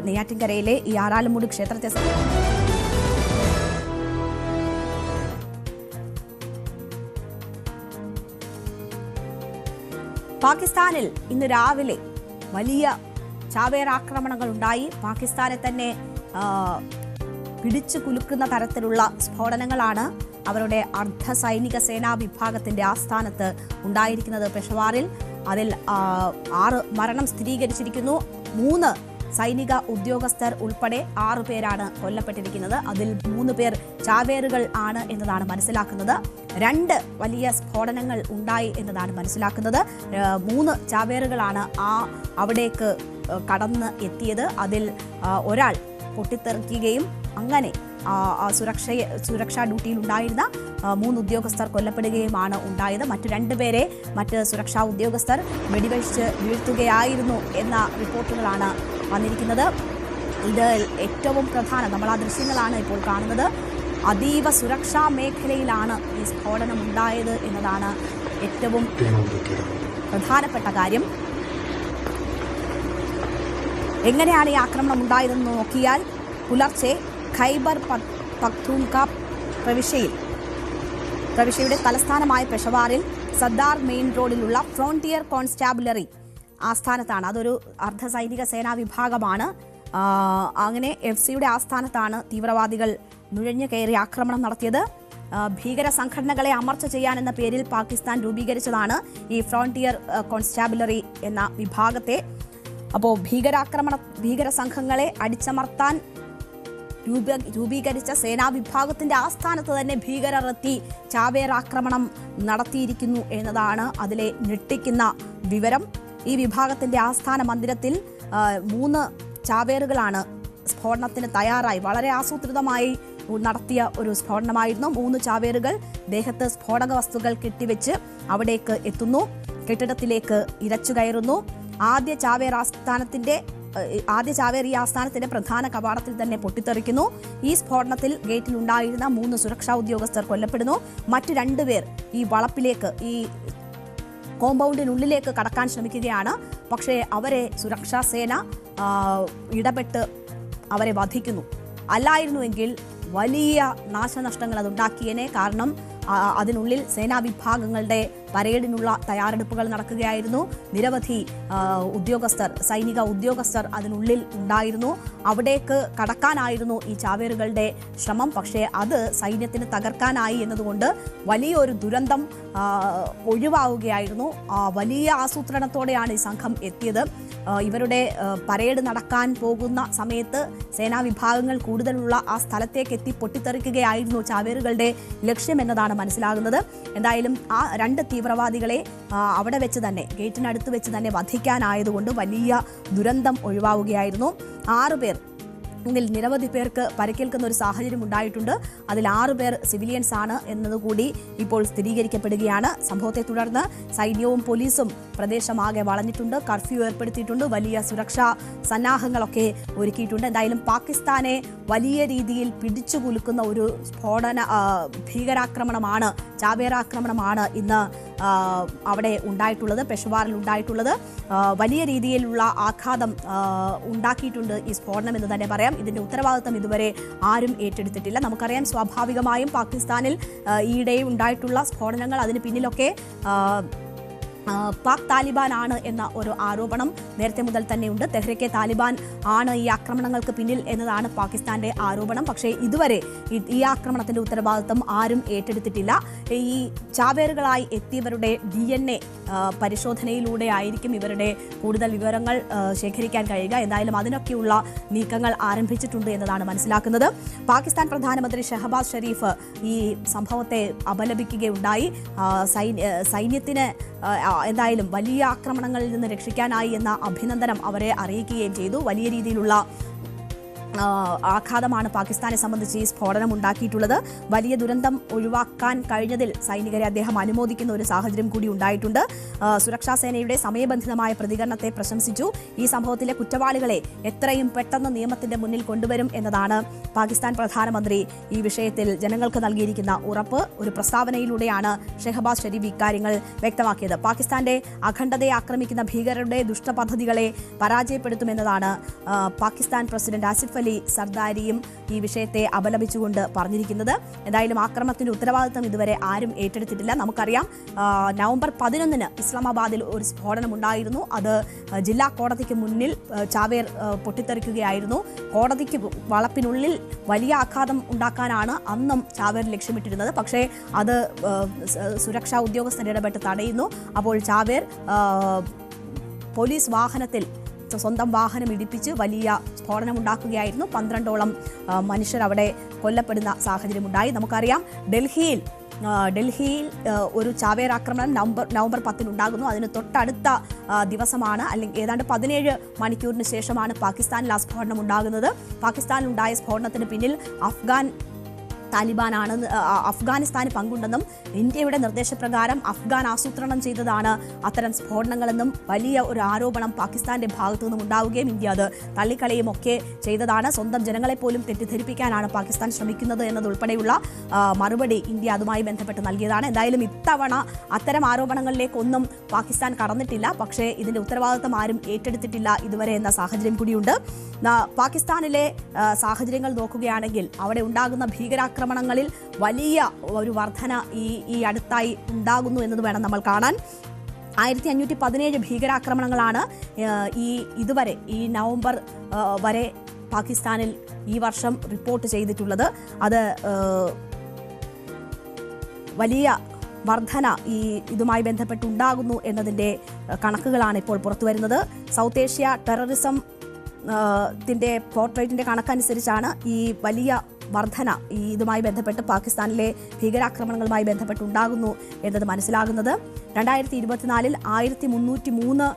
നെയ്യാറ്റിൻകരയിലെ ഈ ആറാലുമൂട് ക്ഷേത്രത്തെ പാകിസ്ഥാനിൽ ഇന്ന് രാവിലെ വലിയ ചാവേറാക്രമണങ്ങൾ ഉണ്ടായി. പാകിസ്ഥാനെ തന്നെ പിടിച്ചു കുലുക്കുന്ന തരത്തിലുള്ള സ്ഫോടനങ്ങളാണ് അവരുടെ അർദ്ധ സൈനിക സേനാ വിഭാഗത്തിന്റെ ആസ്ഥാനത്ത് ഉണ്ടായിരിക്കുന്നത് പെഷവാറിൽ. അതിൽ 6 മരണം സ്ഥിരീകരിച്ചിരിക്കുന്നു. 3 സൈനിക ഉദ്യോഗസ്ഥർ ഉൾപ്പെടെ 6 പേരാണ് കൊല്ലപ്പെട്ടിരിക്കുന്നത്. അതിൽ 3 പേർ ചാവേറുകൾ ആണ് എന്നതാണ് മനസ്സിലാക്കുന്നത്. 2 വലിയ സ്ഫോടനങ്ങൾ ഉണ്ടായി എന്നതാണ് മനസ്സിലാക്കുന്നത്. 3 ചാവേറുകളാണ് അവിടേക്ക് കടന്ന് എത്തിയത്. അതിൽ ഒരാൾ പൊട്ടിത്തെറിക്കുകയും അങ്ങനെ സുരക്ഷാ ഡ്യൂട്ടിയിൽ ഉണ്ടായിരുന്ന 3 ഉദ്യോഗസ്ഥർ കൊല്ലപ്പെടുകയുമാണ് ഉണ്ടായത്. മറ്റു 2 പേരെ മറ്റ് സുരക്ഷാ ഉദ്യോഗസ്ഥർ വെടിവെച്ച് വീഴ്ത്തുകയായിരുന്നു എന്ന റിപ്പോർട്ടുകളാണ് വന്നിരിക്കുന്നത്. ഇത് ഏറ്റവും പ്രധാനം, നമ്മൾ ആ ദൃശ്യങ്ങളാണ് ഇപ്പോൾ കാണുന്നത്. അതീവ സുരക്ഷാ മേഖലയിലാണ് ഈ സ്ഫോടനം ഉണ്ടായത് എന്നതാണ് ഏറ്റവും പ്രധാനപ്പെട്ട കാര്യം. എങ്ങനെയാണ് ഈ ആക്രമണം ഉണ്ടായതെന്ന് നോക്കിയാൽ പുലർച്ചെ ഖൈബർ പഖ്തൂൺഖ പ്രവിശ്യയുടെ തലസ്ഥാനമായ പെഷവാറിൽ സദ്ദാർ മെയിൻ റോഡിലുള്ള ഫ്രോണ്ടിയർ കോൺസ്റ്റാബുലറി ആസ്ഥാനത്താണ്. അതൊരു അർദ്ധ സൈനിക സേനാ വിഭാഗമാണ്. അങ്ങനെ FCയുടെ ആസ്ഥാനത്താണ് തീവ്രവാദികൾ നുഴഞ്ഞു കയറി ആക്രമണം നടത്തിയത്. ഭീകര സംഘടനകളെ അമർച്ച ചെയ്യാനെന്ന പേരിൽ പാകിസ്ഥാൻ രൂപീകരിച്ചതാണ് ഈ ഫ്രോണ്ടിയർ കോൺസ്റ്റാബുലറി എന്ന വിഭാഗത്തെ. അപ്പോൾ ഭീകര സംഘങ്ങളെ അടിച്ചമർത്താൻ രൂപീകരിച്ച സേനാ വിഭാഗത്തിന്റെ ആസ്ഥാനത്ത് തന്നെ ഭീകരർ എത്തി ചാവേറാക്രമണം നടത്തിയിരിക്കുന്നു എന്നതാണ് അതിലെ ഞെട്ടിക്കുന്ന വിവരം. ഈ വിഭാഗത്തിന്റെ ആസ്ഥാന മന്ദിരത്തിൽ 3 ചാവേറുകളാണ് സ്ഫോടനത്തിന് തയ്യാറായി വളരെ ആസൂത്രിതമായി നടത്തിയ ഒരു സ്ഫോടനമായിരുന്നു. 3 ചാവേറുകൾ ദേഹത്ത് സ്ഫോടക വസ്തുക്കൾ കെട്ടിവെച്ച് അവിടേക്ക് എത്തുന്നു. കെട്ടിടത്തിലേക്ക് ഇരച്ചു കയറുന്നു. ആദ്യ ചാവേർ ഈ ആസ്ഥാനത്തിന്റെ പ്രധാന കവാടത്തിൽ തന്നെ പൊട്ടിത്തെറിക്കുന്നു. ഈ സ്ഫോടനത്തിൽ ഗേറ്റിൽ ഉണ്ടായിരുന്ന 3 സുരക്ഷാ ഉദ്യോഗസ്ഥർ കൊല്ലപ്പെടുന്നു. മറ്റു 2 പേർ ഈ വളപ്പിലേക്ക്, ഈ കോമ്പൗണ്ടിനുള്ളിലേക്ക് കടക്കാൻ ശ്രമിക്കുകയാണ്. പക്ഷേ അവരെ സുരക്ഷാ സേന ഇടപെട്ട് അവരെ വധിക്കുന്നു. അല്ലായിരുന്നുവെങ്കിൽ വലിയ നാശനഷ്ടങ്ങൾ അതുണ്ടാക്കിയേനെ. കാരണം അതിനുള്ളിൽ സേനാ വിഭാഗങ്ങളുടെ പരേഡിനുള്ള തയ്യാറെടുപ്പുകൾ നടക്കുകയായിരുന്നു. നിരവധി ഉദ്യോഗസ്ഥർ, സൈനിക ഉദ്യോഗസ്ഥർ അതിനുള്ളിൽ ഉണ്ടായിരുന്നു. അവിടേക്ക് കടക്കാനായിരുന്നു ഈ ചാവേറുകളുടെ ശ്രമം. പക്ഷേ അത് സൈന്യത്തിന് തകർക്കാനായി എന്നതുകൊണ്ട് വലിയൊരു ദുരന്തം ഒഴിവാവുകയായിരുന്നു. വലിയ ആസൂത്രണത്തോടെയാണ് ഈ സംഘം എത്തിയത്. ഇവരുടെ പരേഡ് നടക്കാൻ പോകുന്ന സമയത്ത് സേനാ വിഭാഗങ്ങൾ കൂടുതലുള്ള ആ സ്ഥലത്തേക്ക് എത്തി പൊട്ടിത്തെറിക്കുകയായിരുന്നു ചാവേറുകളുടെ ലക്ഷ്യമെന്നതാണ് മനസ്സിലാകുന്നത്. എന്തായാലും ആ 2 തീവ്രവാദികളെ അവിടെ വെച്ച് തന്നെ, ഗേറ്റിനടുത്ത് വെച്ച് തന്നെ വധിക്കാനായതുകൊണ്ട് വലിയ ദുരന്തം ഒഴിവാവുകയായിരുന്നു. 6 പേർ, ഇതിൽ നിരവധി പേർക്ക് പരിക്കേൽക്കുന്ന ഒരു സാഹചര്യം ഉണ്ടായിട്ടുണ്ട്. അതിൽ 6 പേർ സിവിലിയൻസ് ആണ് എന്നതുകൂടി ഇപ്പോൾ സ്ഥിരീകരിക്കപ്പെടുകയാണ്. സംഭവത്തെ തുടർന്ന് സൈന്യവും പോലീസും പ്രദേശമാകെ വളഞ്ഞിട്ടുണ്ട്, കർഫ്യൂ ഏർപ്പെടുത്തിയിട്ടുണ്ട്, വലിയ സുരക്ഷാ സന്നാഹങ്ങളൊക്കെ ഒരുക്കിയിട്ടുണ്ട്. എന്തായാലും പാകിസ്ഥാനെ വലിയ രീതിയിൽ പിടിച്ചുകുലുക്കുന്ന ഒരു ഭീകരാക്രമണമാണ്, ചാവേറാക്രമണമാണ് ഇന്ന് അവിടെ ഉണ്ടായിട്ടുള്ളത്, പെഷവാറിൽ ഉണ്ടായിട്ടുള്ളത്. വലിയ രീതിയിലുള്ള ആഘാതം ഉണ്ടാക്കിയിട്ടുണ്ട് ഈ സ്ഫോടനം എന്ന് തന്നെ പറയാം. ഇതിന്റെ ഉത്തരവാദിത്തം ഇതുവരെ ആരും ഏറ്റെടുത്തിട്ടില്ല. നമുക്കറിയാം, സ്വാഭാവികമായും പാകിസ്ഥാനിൽ ഈയിടെ ഉണ്ടായിട്ടുള്ള സ്ഫോടനങ്ങൾ, അതിന് പിന്നിലൊക്കെ പാക് താലിബാൻ ആണ് എന്ന ഒരു ആരോപണം നേരത്തെ മുതൽ തന്നെയുണ്ട്. തെഹ്രിക്കെ താലിബാൻ ആണ് ഈ ആക്രമണങ്ങൾക്ക് പിന്നിൽ എന്നതാണ് പാകിസ്ഥാന്റെ ആരോപണം. പക്ഷേ ഇതുവരെ ഈ ആക്രമണത്തിന്റെ ഉത്തരവാദിത്തം ആരും ഏറ്റെടുത്തിട്ടില്ല. ഈ ചാവേറുകളായി എത്തിയവരുടെ DNA പരിശോധനയിലൂടെ ആയിരിക്കും ഇവരുടെ കൂടുതൽ വിവരങ്ങൾ ശേഖരിക്കാൻ കഴിയുക. എന്തായാലും അതിനൊക്കെയുള്ള നീക്കങ്ങൾ ആരംഭിച്ചിട്ടുണ്ട് എന്നതാണ് മനസ്സിലാക്കുന്നത്. പാകിസ്ഥാൻ പ്രധാനമന്ത്രി ഷഹബാസ് ഷരീഫ് ഈ സംഭവത്തെ അപലപിക്കുകയുണ്ടായി. സൈന്യത്തിന് എന്തായാലും വലിയ ആക്രമണങ്ങളിൽ നിന്ന് രക്ഷിക്കാനായി എന്ന അഭിനന്ദനം അവരെ അറിയിക്കുകയും ചെയ്തു. വലിയ രീതിയിലുള്ള ആഘാതമാണ് പാകിസ്ഥാനെ സംബന്ധിച്ച് ഈ സ്ഫോടനം ഉണ്ടാക്കിയിട്ടുള്ളത്. വലിയ ദുരന്തം ഒഴിവാക്കാൻ കഴിഞ്ഞതിൽ സൈനികരെ അദ്ദേഹം അനുമോദിക്കുന്ന ഒരു സാഹചര്യം കൂടി ഉണ്ടായിട്ടുണ്ട്. സുരക്ഷാ സേനയുടെ സമയബന്ധിതമായ പ്രതികരണത്തെ പ്രശംസിച്ചു. ഈ സംഭവത്തിലെ കുറ്റവാളികളെ എത്രയും പെട്ടെന്ന് നിയമത്തിന്റെ മുന്നിൽ കൊണ്ടുവരും എന്നതാണ് പാകിസ്ഥാൻ പ്രധാനമന്ത്രി ഈ വിഷയത്തിൽ ജനങ്ങൾക്ക് നൽകിയിരിക്കുന്ന ഉറപ്പ്. ഒരു പ്രസ്താവനയിലൂടെയാണ് ഷെഹബാസ് ഷരീഫ് ഇക്കാര്യങ്ങൾ വ്യക്തമാക്കിയത്. പാകിസ്ഥാന്റെ അഖണ്ഡതയെ ആക്രമിക്കുന്ന ഭീകരരുടെ ദുഷ്ടപദ്ധതികളെ പരാജയപ്പെടുത്തുമെന്നതാണ് പാകിസ്ഥാൻ പ്രസിഡന്റ് ആസിഫ് അലി സർദാരിയും ഈ വിഷയത്തെ അപലപിച്ചുകൊണ്ട് പറഞ്ഞിരിക്കുന്നത്. എന്തായാലും ആക്രമണത്തിന്റെ ഉത്തരവാദിത്തം ഇതുവരെ ആരും ഏറ്റെടുത്തിട്ടില്ല. നമുക്കറിയാം, നവംബർ 11 ഇസ്ലാമാബാദിൽ ഒരു സ്ഫോടനം ഉണ്ടായിരുന്നു. അത് ജില്ലാ കോടതിക്ക് മുന്നിൽ ചാവേർ പൊട്ടിത്തെറിക്കുകയായിരുന്നു. കോടതിക്ക് വളപ്പിനുള്ളിൽ വലിയ ആഘാതം ഉണ്ടാക്കാനാണ് അന്നും ചാവേർ ലക്ഷ്യമിട്ടിരുന്നത്. പക്ഷേ അത് സുരക്ഷാ ഉദ്യോഗസ്ഥർ ഇടപെട്ട് തടയുന്നു. അപ്പോൾ ചാവേർ പോലീസ് വാഹനത്തിൽ, സ്വന്തം വാഹനം ഇടിപ്പിച്ച് വലിയ സ്ഫോടനം ഉണ്ടാക്കുകയായിരുന്നു. 12ഓളം മനുഷ്യർ അവിടെ കൊല്ലപ്പെടുന്ന സാഹചര്യമുണ്ടായി. നമുക്കറിയാം, ഡൽഹിയിൽ ഒരു ചാവേർ ആക്രമണം നവംബർ 10 ഉണ്ടാകുന്നു. അതിന് തൊട്ടടുത്ത ദിവസമാണ്, അല്ലെങ്കിൽ ഏതാണ്ട് 17 മണിക്കൂറിന് ശേഷമാണ് പാകിസ്ഥാനിൽ ആ സ്ഫോടനം ഉണ്ടാകുന്നത്. പാകിസ്ഥാനിലുണ്ടായ സ്ഫോടനത്തിന് പിന്നിൽ താലിബാനാണ്, അഫ്ഗാനിസ്ഥാന് പങ്കുണ്ടെന്നും ഇന്ത്യയുടെ നിർദ്ദേശപ്രകാരം അഫ്ഗാൻ ആസൂത്രണം ചെയ്തതാണ് അത്തരം സ്ഫോടനങ്ങളെന്നും വലിയ ഒരു ആരോപണം പാകിസ്ഥാന്റെ ഭാഗത്തു നിന്നും ഉണ്ടാവുകയും ഇന്ത്യ അത് തള്ളിക്കളയും ഒക്കെ ചെയ്തതാണ്. സ്വന്തം ജനങ്ങളെപ്പോലും തെറ്റിദ്ധരിപ്പിക്കാനാണ് പാകിസ്ഥാൻ ശ്രമിക്കുന്നത് എന്നതുൾപ്പെടെയുള്ള മറുപടി ഇന്ത്യ അതുമായി ബന്ധപ്പെട്ട് നൽകിയതാണ്. എന്തായാലും ഇത്തവണ അത്തരം ആരോപണങ്ങളിലേക്കൊന്നും പാകിസ്ഥാൻ കടന്നിട്ടില്ല. പക്ഷേ ഇതിന്റെ ഉത്തരവാദിത്തം ആരും ഏറ്റെടുത്തിട്ടില്ല ഇതുവരെ എന്ന സാഹചര്യം കൂടിയുണ്ട്. പാകിസ്ഥാനിലെ സാഹചര്യങ്ങൾ നോക്കുകയാണെങ്കിൽ അവിടെ ഉണ്ടാകുന്ന ഭീകരാക്രമണങ്ങളിൽ വലിയ ഒരു വർധന ഈ അടുത്തായി ഉണ്ടാകുന്നു എന്നത് വേണം നമ്മൾ കാണാൻ. 1517 ഭീകരാക്രമണങ്ങളാണ് ഇതുവരെ ഈ നവംബർ വരെ പാകിസ്ഥാനിൽ ഈ വർഷം റിപ്പോർട്ട് ചെയ്തിട്ടുള്ളത്. അത് വലിയ വർധന ഇതുമായി ബന്ധപ്പെട്ടുണ്ടാകുന്നു എന്നതിൻ്റെ കണക്കുകളാണ് ഇപ്പോൾ പുറത്തുവരുന്നത്. സൗത്ത് ഏഷ്യ ടെററിസം ത്തിന്റെ പോർട്രേറ്റിന്റെ കണക്കനുസരിച്ചാണ് ഈ വലിയ വർധന ഇതുമായി ബന്ധപ്പെട്ട് പാകിസ്ഥാനിലെ ഭീകരാക്രമണങ്ങളുമായി ബന്ധപ്പെട്ടുണ്ടാകുന്നു എന്നത് മനസ്സിലാകുന്നത്. 2024 1303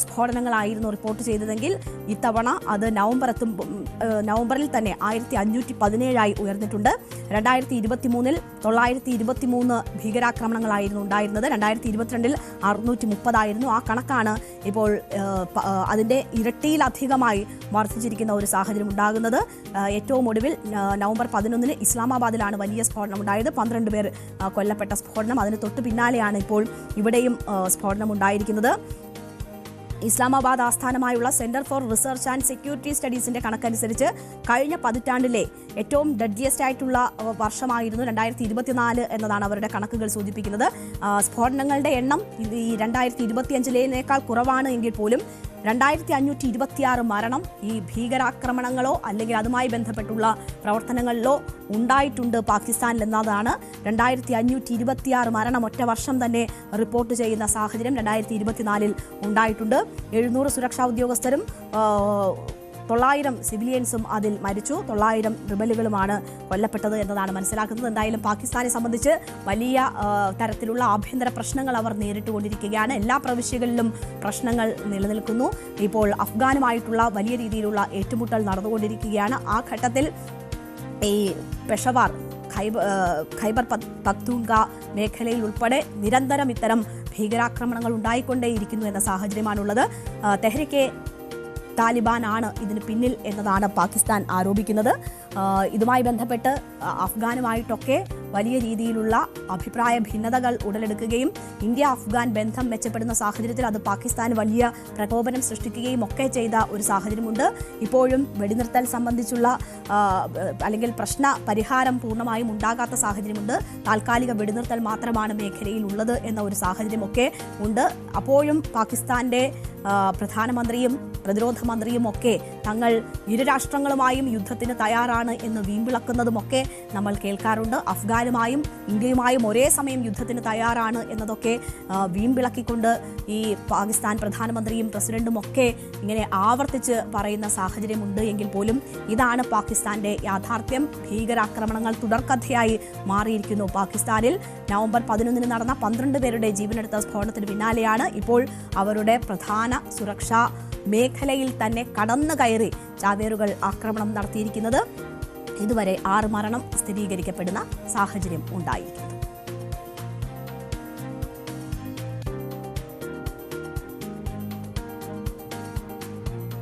സ്ഫോടനങ്ങളായിരുന്നു റിപ്പോർട്ട് ചെയ്തതെങ്കിൽ ഇത്തവണ അത് നവംബറിൽ തന്നെ 1517 ഉയർന്നിട്ടുണ്ട്. 2023 923 ഭീകരാക്രമണങ്ങളായിരുന്നു ഉണ്ടായിരുന്നത്. 2022 630 ആ കണക്കാണ് ഇപ്പോൾ അതിൻ്റെ ഇരട്ടിയിലധികമായി വർദ്ധിച്ചിരിക്കുന്ന ഒരു സാഹചര്യം ഉണ്ടാകുന്നത്. ഏറ്റവും ഒടുവിൽ നവംബർ 11 ഇസ്ലാമാബാദിലാണ് വലിയ സ്ഫോടനം ഉണ്ടായത്. 12 പേർ കൊല്ലപ്പെട്ട സ്ഫോടനം. അതിന് തൊട്ട് പിന്നാലെയാണ് ഇപ്പോൾ ഇവിടെയും സ്ഫോടനം ഉണ്ടായിരിക്കുന്നത്. ഇസ്ലാമാബാദ് ആസ്ഥാനമായുള്ള centre for research and security സ്റ്റഡീസിന്റെ കണക്കനുസരിച്ച് കഴിഞ്ഞ പതിറ്റാണ്ടിലെ ഏറ്റവും ഡെഡ്ലിയസ്റ്റ് ആയിട്ടുള്ള വർഷമായിരുന്നു 2024 എന്നതാണ് അവരുടെ കണക്കുകൾ സൂചിപ്പിക്കുന്നത്. സ്ഫോടനങ്ങളുടെ എണ്ണം ഈ 2025 കുറവാണ് എങ്കിൽ പോലും 2526 മരണം ഈ ഭീകരാക്രമണങ്ങളോ അല്ലെങ്കിൽ അതുമായി ബന്ധപ്പെട്ടുള്ള പ്രവർത്തനങ്ങളിലോ ഉണ്ടായിട്ടുണ്ട് പാകിസ്ഥാനിൽ എന്നതാണ്. 2526 മരണം ഒറ്റ വർഷം തന്നെ റിപ്പോർട്ട് ചെയ്യുന്ന സാഹചര്യം 2024 ഉണ്ടായിട്ടുണ്ട്. 700 സുരക്ഷാ ഉദ്യോഗസ്ഥരും 900 സിവിലിയൻസും അതിൽ മരിച്ചു. 900 റിബലുകളുമാണ് കൊല്ലപ്പെട്ടത് എന്നതാണ് മനസ്സിലാക്കുന്നത്. എന്തായാലും പാകിസ്ഥാനെ സംബന്ധിച്ച് വലിയ തരത്തിലുള്ള ആഭ്യന്തര പ്രശ്നങ്ങൾ അവർ നേരിട്ടുകൊണ്ടിരിക്കുകയാണ്. എല്ലാ പ്രവിശ്യകളിലും പ്രശ്നങ്ങൾ നിലനിൽക്കുന്നു. ഇപ്പോൾ അഫ്ഗാനുമായിട്ടുള്ള വലിയ രീതിയിലുള്ള ഏറ്റുമുട്ടൽ നടന്നുകൊണ്ടിരിക്കുകയാണ്. ആ ഘട്ടത്തിൽ ഈ പെഷവാർ ഖൈബർ പഖ്തൂൺഖ മേഖലയിൽ ഉൾപ്പെടെ നിരന്തരം ഇത്തരം ഭീകരാക്രമണങ്ങൾ ഉണ്ടായിക്കൊണ്ടേയിരിക്കുന്നു എന്ന സാഹചര്യമാണുള്ളത്. തെഹ്രിക്കെ താലിബാൻ ആണ് ഇതിന് പിന്നിൽ എന്നതാണ് പാകിസ്ഥാൻ ആരോപിക്കുന്നത്. ഇതുമായി ബന്ധപ്പെട്ട് അഫ്ഗാനുമായിട്ടൊക്കെ വലിയ രീതിയിലുള്ള അഭിപ്രായ ഭിന്നതകൾ ഉടലെടുക്കുകയും ഇന്ത്യ അഫ്ഗാൻ ബന്ധം മെച്ചപ്പെടുന്ന സാഹചര്യത്തിൽ അത് പാകിസ്ഥാന് വലിയ പ്രകോപനം സൃഷ്ടിക്കുകയും ഒക്കെ ചെയ്ത ഒരു സാഹചര്യമുണ്ട്. ഇപ്പോഴും വെടിനിർത്തൽ സംബന്ധിച്ചുള്ള അല്ലെങ്കിൽ പ്രശ്ന പരിഹാരം പൂർണ്ണമായും ഉണ്ടാകാത്ത സാഹചര്യമുണ്ട്. താൽക്കാലിക വെടിനിർത്തൽ മാത്രമാണ് മേഖലയിൽ ഉള്ളത് എന്ന ഒരു സാഹചര്യമൊക്കെ ഉണ്ട്. അപ്പോഴും പാകിസ്ഥാന്റെ പ്രധാനമന്ത്രിയും പ്രതിരോധ മന്ത്രിയും ഒക്കെ തങ്ങൾ ഇരു രാഷ്ട്രങ്ങളുമായും യുദ്ധത്തിന് തയ്യാറാണ് എന്ന് വീമ്പിളക്കുന്നതുമൊക്കെ നമ്മൾ കേൾക്കാറുണ്ട്. അഫ്ഗാനുമായും ഇന്ത്യയുമായും ഒരേ സമയം യുദ്ധത്തിന് തയ്യാറാണ് എന്നതൊക്കെ വീമ്പിളക്കിക്കൊണ്ട് ഈ പാകിസ്ഥാൻ പ്രധാനമന്ത്രിയും പ്രസിഡന്റും ഒക്കെ ഇങ്ങനെ ആവർത്തിച്ച് പറയുന്ന സാഹചര്യമുണ്ട് എങ്കിൽ പോലും ഇതാണ് പാകിസ്ഥാന്റെ യാഥാർത്ഥ്യം. ഭീകരാക്രമണങ്ങൾ തുടർക്കഥയായി മാറിയിരിക്കുന്നു പാകിസ്ഥാനിൽ. നവംബർ 11 നടന്ന 12 പേരുടെ ജീവനെടുത്ത സ്ഫോടനത്തിന് പിന്നാലെയാണ് ഇപ്പോൾ അവരുടെ പ്രധാന സുരക്ഷാ മേഖലയിൽ തന്നെ കടന്നു കയറി ചാവേറുകൾ ആക്രമണം നടത്തിയിരിക്കുന്നത്. ഇതുവരെ 6 മരണം സ്ഥിരീകരിക്കപ്പെടുന്ന സാഹചര്യം ഉണ്ടായിരിക്കുന്നു.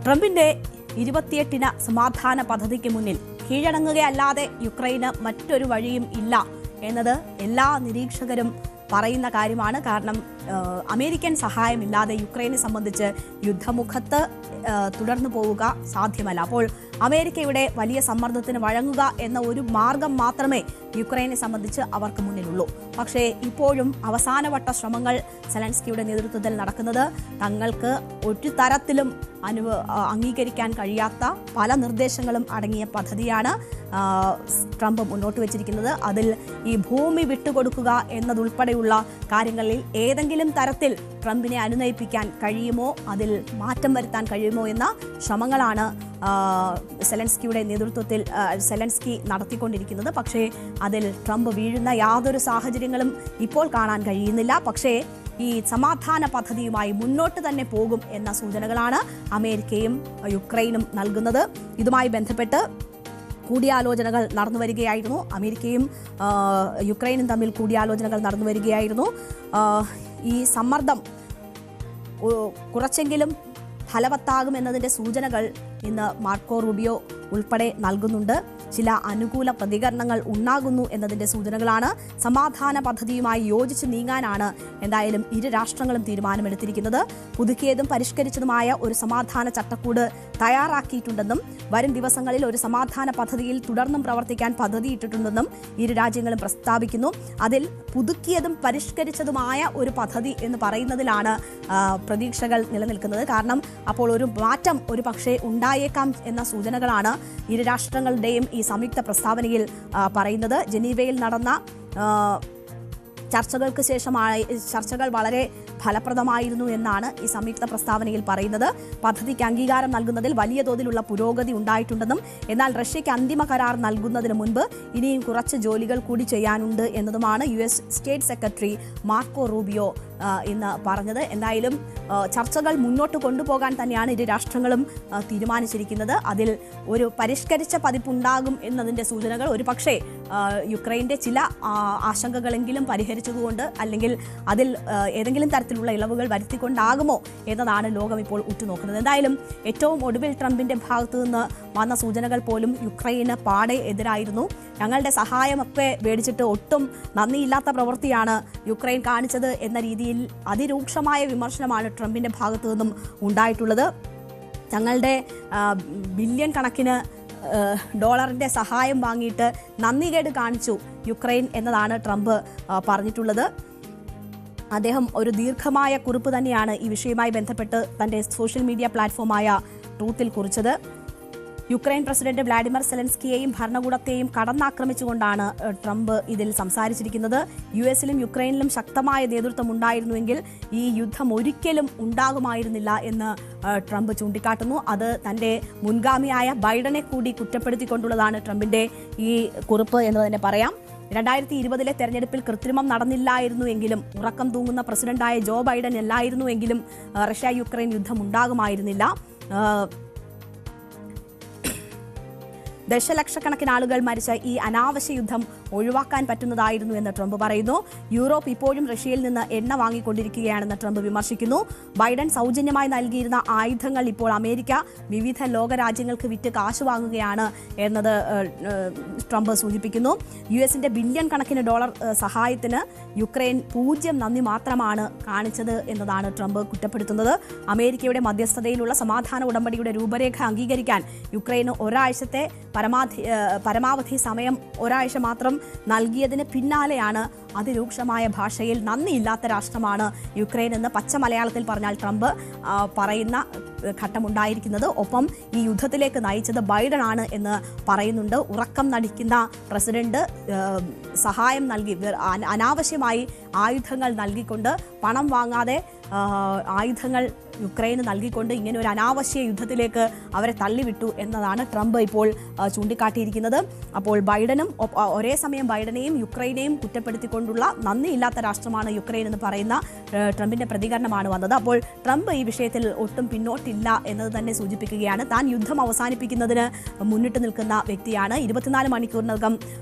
ട്രംപിന്റെ 28 സമാധാന പദ്ധതിക്ക് മുന്നിൽ കീഴടങ്ങുകയല്ലാതെ യുക്രൈന് മറ്റൊരു വഴിയും ഇല്ല എന്നത് എല്ലാ നിരീക്ഷകരും പറയുന്ന കാര്യമാണ്. കാരണം അമേരിക്കൻ സഹായമില്ലാതെ യുക്രൈനെ സംബന്ധിച്ച് യുദ്ധമുഖത്ത് തുടർന്നു പോവുക സാധ്യമല്ല. അപ്പോൾ അമേരിക്കയുടെ വലിയ സമ്മർദ്ദത്തിന് വഴങ്ങുക എന്ന ഒരു മാർഗം മാത്രമേ യുക്രൈനെ സംബന്ധിച്ച് അവർക്ക് മുന്നിലുള്ളൂ. പക്ഷേ ഇപ്പോഴും അവസാനവട്ട ശ്രമങ്ങൾ സെലൻസ്കിയുടെ നേതൃത്വത്തിൽ നടക്കുന്നത് തങ്ങൾക്ക് ഒരു തരത്തിലും അംഗീകരിക്കാൻ കഴിയാത്ത പല നിർദ്ദേശങ്ങളും അടങ്ങിയ പദ്ധതിയാണ് ട്രംപ് മുന്നോട്ട് വെച്ചിരിക്കുന്നത്. അതിൽ ഈ ഭൂമി വിട്ടുകൊടുക്കുക എന്നതുൾപ്പെടെയുള്ള കാര്യങ്ങളിൽ ഏതെങ്കിലും തരത്തിൽ ട്രംപിനെ അനുനയിപ്പിക്കാൻ കഴിയുമോ, അതിൽ മാറ്റം വരുത്താൻ കഴിയുമോ എന്ന ശ്രമങ്ങളാണ് സെലൻസ്കിയുടെ നേതൃത്വത്തിൽ സെലൻസ്കി നടത്തിക്കൊണ്ടിരിക്കുന്നത്. പക്ഷേ അതിൽ ട്രംപ് വീഴുന്ന യാതൊരു സാഹചര്യങ്ങളും ഇപ്പോൾ കാണാൻ കഴിയുന്നില്ല. പക്ഷേ ഈ സമാധാന പദ്ധതിയുമായി മുന്നോട്ട് തന്നെ പോകും എന്ന സൂചനകളാണ് അമേരിക്കയും യുക്രൈനും നൽകുന്നത്. ഇതുമായി ബന്ധപ്പെട്ട് കൂടിയാലോചനകൾ നടന്നു വരികയായിരുന്നു. അമേരിക്കയും യുക്രൈനും തമ്മിൽ കൂടിയാലോചനകൾ നടന്നു വരികയായിരുന്നു. ഈ സമ്മർദ്ദം കുറച്ചെങ്കിലും ഫലവത്താകുമെന്നതിൻ്റെ സൂചനകൾ ഇന്ന് മാർക്കോ റൂബിയോ ഉൾപ്പെടെ നൽകുന്നുണ്ട്. ചില അനുകൂല പ്രതികരണങ്ങൾ ഉണ്ടാകുന്നു എന്നതിൻ്റെ സൂചനകളാണ്. സമാധാന പദ്ധതിയുമായി യോജിച്ച് നീങ്ങാനാണ് എന്തായാലും ഇരു രാഷ്ട്രങ്ങളും തീരുമാനമെടുത്തിരിക്കുന്നത്. പുതുക്കിയതും പരിഷ്കരിച്ചതുമായ ഒരു സമാധാന ചട്ടക്കൂട് തയ്യാറാക്കിയിട്ടുണ്ടെന്നും വരും ദിവസങ്ങളിൽ ഒരു സമാധാന പദ്ധതിയിൽ തുടർന്നും പ്രവർത്തിക്കാൻ പദ്ധതിയിട്ടിട്ടുണ്ടെന്നും ഇരു രാജ്യങ്ങളും പ്രസ്താവിക്കുന്നു. അതിൽ പുതുക്കിയതും പരിഷ്കരിച്ചതുമായ ഒരു പദ്ധതി എന്ന് പറയുന്നതിലാണ് പ്രതീക്ഷകൾ നിലനിൽക്കുന്നത്. കാരണം അപ്പോൾ ഒരു മാറ്റം ഒരു പക്ഷേ ഉണ്ടായേക്കാം എന്ന സൂചനകളാണ് ഇരു രാഷ്ട്രങ്ങളുടെയും ഈ സംയുക്ത പ്രസ്താവനയിൽ പറയുന്നത്. ജനീവയിൽ നടന്ന ചർച്ചകൾക്ക് ശേഷമായി ചർച്ചകൾ വളരെ ഫലപ്രദമായിരുന്നു എന്നാണ് ഈ സംയുക്ത പ്രസ്താവനയിൽ പറയുന്നത്. പദ്ധതിക്ക് അംഗീകാരം നൽകുന്നതിൽ വലിയ തോതിലുള്ള പുരോഗതി ഉണ്ടായിട്ടുണ്ടെന്നും എന്നാൽ റഷ്യയ്ക്ക് അന്തിമ കരാർ നൽകുന്നതിന് മുൻപ് ഇനിയും കുറച്ച് ജോലികൾ കൂടി ചെയ്യാനുണ്ട് എന്നതുമാണ് US state secretary Marco Rubio ഇന്ന് പറഞ്ഞത്. എന്തായാലും ചർച്ചകൾ മുന്നോട്ട് കൊണ്ടുപോകാൻ തന്നെയാണ് ഇരു രാഷ്ട്രങ്ങളും തീരുമാനിച്ചിരിക്കുന്നത്. അതിൽ ഒരു പരിഷ്കരിച്ച പതിപ്പുണ്ടാകും എന്നതിൻ്റെ സൂചനകൾ ഒരു പക്ഷേ യുക്രൈൻ്റെ ചില ആശങ്കകളെങ്കിലും പരിഹരിച്ചതുകൊണ്ട് അല്ലെങ്കിൽ അതിൽ ഏതെങ്കിലും തരത്തിലുള്ള ഇളവുകൾ വരുത്തിക്കൊണ്ടാകുമോ എന്നതാണ് ലോകം ഇപ്പോൾ ഉറ്റുനോക്കുന്നത്. എന്തായാലും ഏറ്റവും ഒടുവിൽ ട്രംപിൻ്റെ ഭാഗത്തു നിന്ന് വന്ന സൂചനകൾ പോലും യുക്രൈന് പാടെ എതിരായിരുന്നു. ഞങ്ങളുടെ സഹായമൊക്കെ മേടിച്ചിട്ട് ഒട്ടും നന്ദിയില്ലാത്ത പ്രവൃത്തിയാണ് യുക്രൈൻ കാണിച്ചത് എന്ന രീതിയിൽ രീതിയിൽ അതിരൂക്ഷമായ വിമർശനമാണ് ട്രംപിൻ്റെ ഭാഗത്തു നിന്നും ഉണ്ടായിട്ടുള്ളത്. തങ്ങളുടെ ബില്യൺ കണക്കിന് ഡോളറിൻ്റെ സഹായം വാങ്ങിയിട്ട് നന്ദികേട് കാണിച്ചു യുക്രൈൻ എന്നതാണ് ട്രംപ് പറഞ്ഞിട്ടുള്ളത്. അദ്ദേഹം ഒരു ദീർഘമായ കുറിപ്പ് തന്നെയാണ് ഈ വിഷയവുമായി ബന്ധപ്പെട്ട് തൻ്റെ സോഷ്യൽ മീഡിയ പ്ലാറ്റ്ഫോമായ ട്രൂത്തിൽ കുറിച്ചത്. യുക്രൈൻ പ്രസിഡന്റ് വ്ളാഡിമിർ സെലൻസ്കിയെയും ഭരണകൂടത്തെയും കടന്നാക്രമിച്ചുകൊണ്ടാണ് ട്രംപ് ഇതിൽ സംസാരിച്ചിരിക്കുന്നത്. US-ലും യുക്രൈനിലും ശക്തമായ നേതൃത്വം ഉണ്ടായിരുന്നുവെങ്കിൽ ഈ യുദ്ധം ഒരിക്കലും ഉണ്ടാകുമായിരുന്നില്ല എന്ന് ട്രംപ് ചൂണ്ടിക്കാട്ടുന്നു. അത് തൻ്റെ മുൻഗാമിയായ ബൈഡനെ കൂടി കുറ്റപ്പെടുത്തിക്കൊണ്ടുള്ളതാണ് ട്രംപിൻ്റെ ഈ കുറിപ്പ് എന്ന് തന്നെ പറയാം. 2020 തെരഞ്ഞെടുപ്പിൽ കൃത്രിമം നടന്നില്ലായിരുന്നുവെങ്കിലും, ഉറക്കം തൂങ്ങുന്ന പ്രസിഡന്റായ ജോ ബൈഡൻ അല്ലായിരുന്നുവെങ്കിലും റഷ്യ യുക്രൈൻ യുദ്ധം ഉണ്ടാകുമായിരുന്നില്ല. ദശലക്ഷക്കണക്കിന് ആളുകൾ മരിച്ച ഈ അനാവശ്യ യുദ്ധം ഒഴിവാക്കാൻ പറ്റുന്നതായിരുന്നു എന്ന് ട്രംപ് പറയുന്നു. യൂറോപ്പ് ഇപ്പോഴും റഷ്യയിൽ നിന്ന് എണ്ണ വാങ്ങിക്കൊണ്ടിരിക്കുകയാണെന്ന് ട്രംപ് വിമർശിക്കുന്നു. ബൈഡൻ സൗജന്യമായി നൽകിയിരുന്ന ആയുധങ്ങൾ ഇപ്പോൾ അമേരിക്ക വിവിധ ലോകരാജ്യങ്ങൾക്ക് വിറ്റ് കാശ് വാങ്ങുകയാണ് എന്നത് ട്രംപ് സൂചിപ്പിക്കുന്നു. US-ന്റെ ബില്യൺ കണക്കിന് ഡോളർ സഹായത്തിന് യുക്രൈൻ 0 നന്ദി മാത്രമാണ് കാണിച്ചത് എന്നതാണ് ട്രംപ് കുറ്റപ്പെടുത്തുന്നത്. അമേരിക്കയുടെ മധ്യസ്ഥതയിലുള്ള സമാധാന ഉടമ്പടിയുടെ രൂപരേഖ അംഗീകരിക്കാൻ യുക്രൈന് ഒരാഴ്ചത്തെ പരമാവധി സമയം ഒരാഴ്ച മാത്രം നൽകിയതിന് പിന്നാലെയാണ് അതിരൂക്ഷമായ ഭാഷയിൽ നന്ദിയില്ലാത്ത രാഷ്ട്രമാണ് യുക്രൈൻ എന്ന് പച്ച മലയാളത്തിൽ പറഞ്ഞാൽ ട്രംപ് പറയുന്ന ഘട്ടമുണ്ടായിരിക്കുന്നത്. ഒപ്പം ഈ യുദ്ധത്തിലേക്ക് നയിച്ചത് ബൈഡൻ ആണ് എന്ന് പറയുന്നുണ്ട്. ഉറക്കം നടിക്കുന്ന പ്രസിഡന്റ് സഹായം നൽകി അനാവശ്യമായി ആയുധങ്ങൾ നൽകിക്കൊണ്ട്, പണം വാങ്ങാതെ ആയുധങ്ങൾ യുക്രൈന് നൽകിക്കൊണ്ട് ഇങ്ങനെ ഒരു അനാവശ്യ യുദ്ധത്തിലേക്ക് അവരെ തള്ളിവിട്ടു എന്നതാണ് ട്രംപ് ഇപ്പോൾ ചൂണ്ടിക്കാട്ടിയിരിക്കുന്നത്. അപ്പോൾ ബൈഡനും ഒരേ സമയം ബൈഡനെയും യുക്രൈനെയും കുറ്റപ്പെടുത്തിക്കൊണ്ടുള്ള നന്ദിയില്ലാത്ത രാഷ്ട്രമാണ് യുക്രൈൻ എന്ന് പറയുന്ന ട്രംപിന്റെ പ്രതികരണമാണ് വന്നത്. അപ്പോൾ ട്രംപ് ഈ വിഷയത്തിൽ ഒട്ടും പിന്നോട്ടില്ല എന്നത് തന്നെ സൂചിപ്പിക്കുകയാണ്. താൻ യുദ്ധം അവസാനിപ്പിക്കുന്നതിന് മുന്നിട്ട് നിൽക്കുന്ന വ്യക്തിയാണ്. 24 മണിക്കൂറിനകം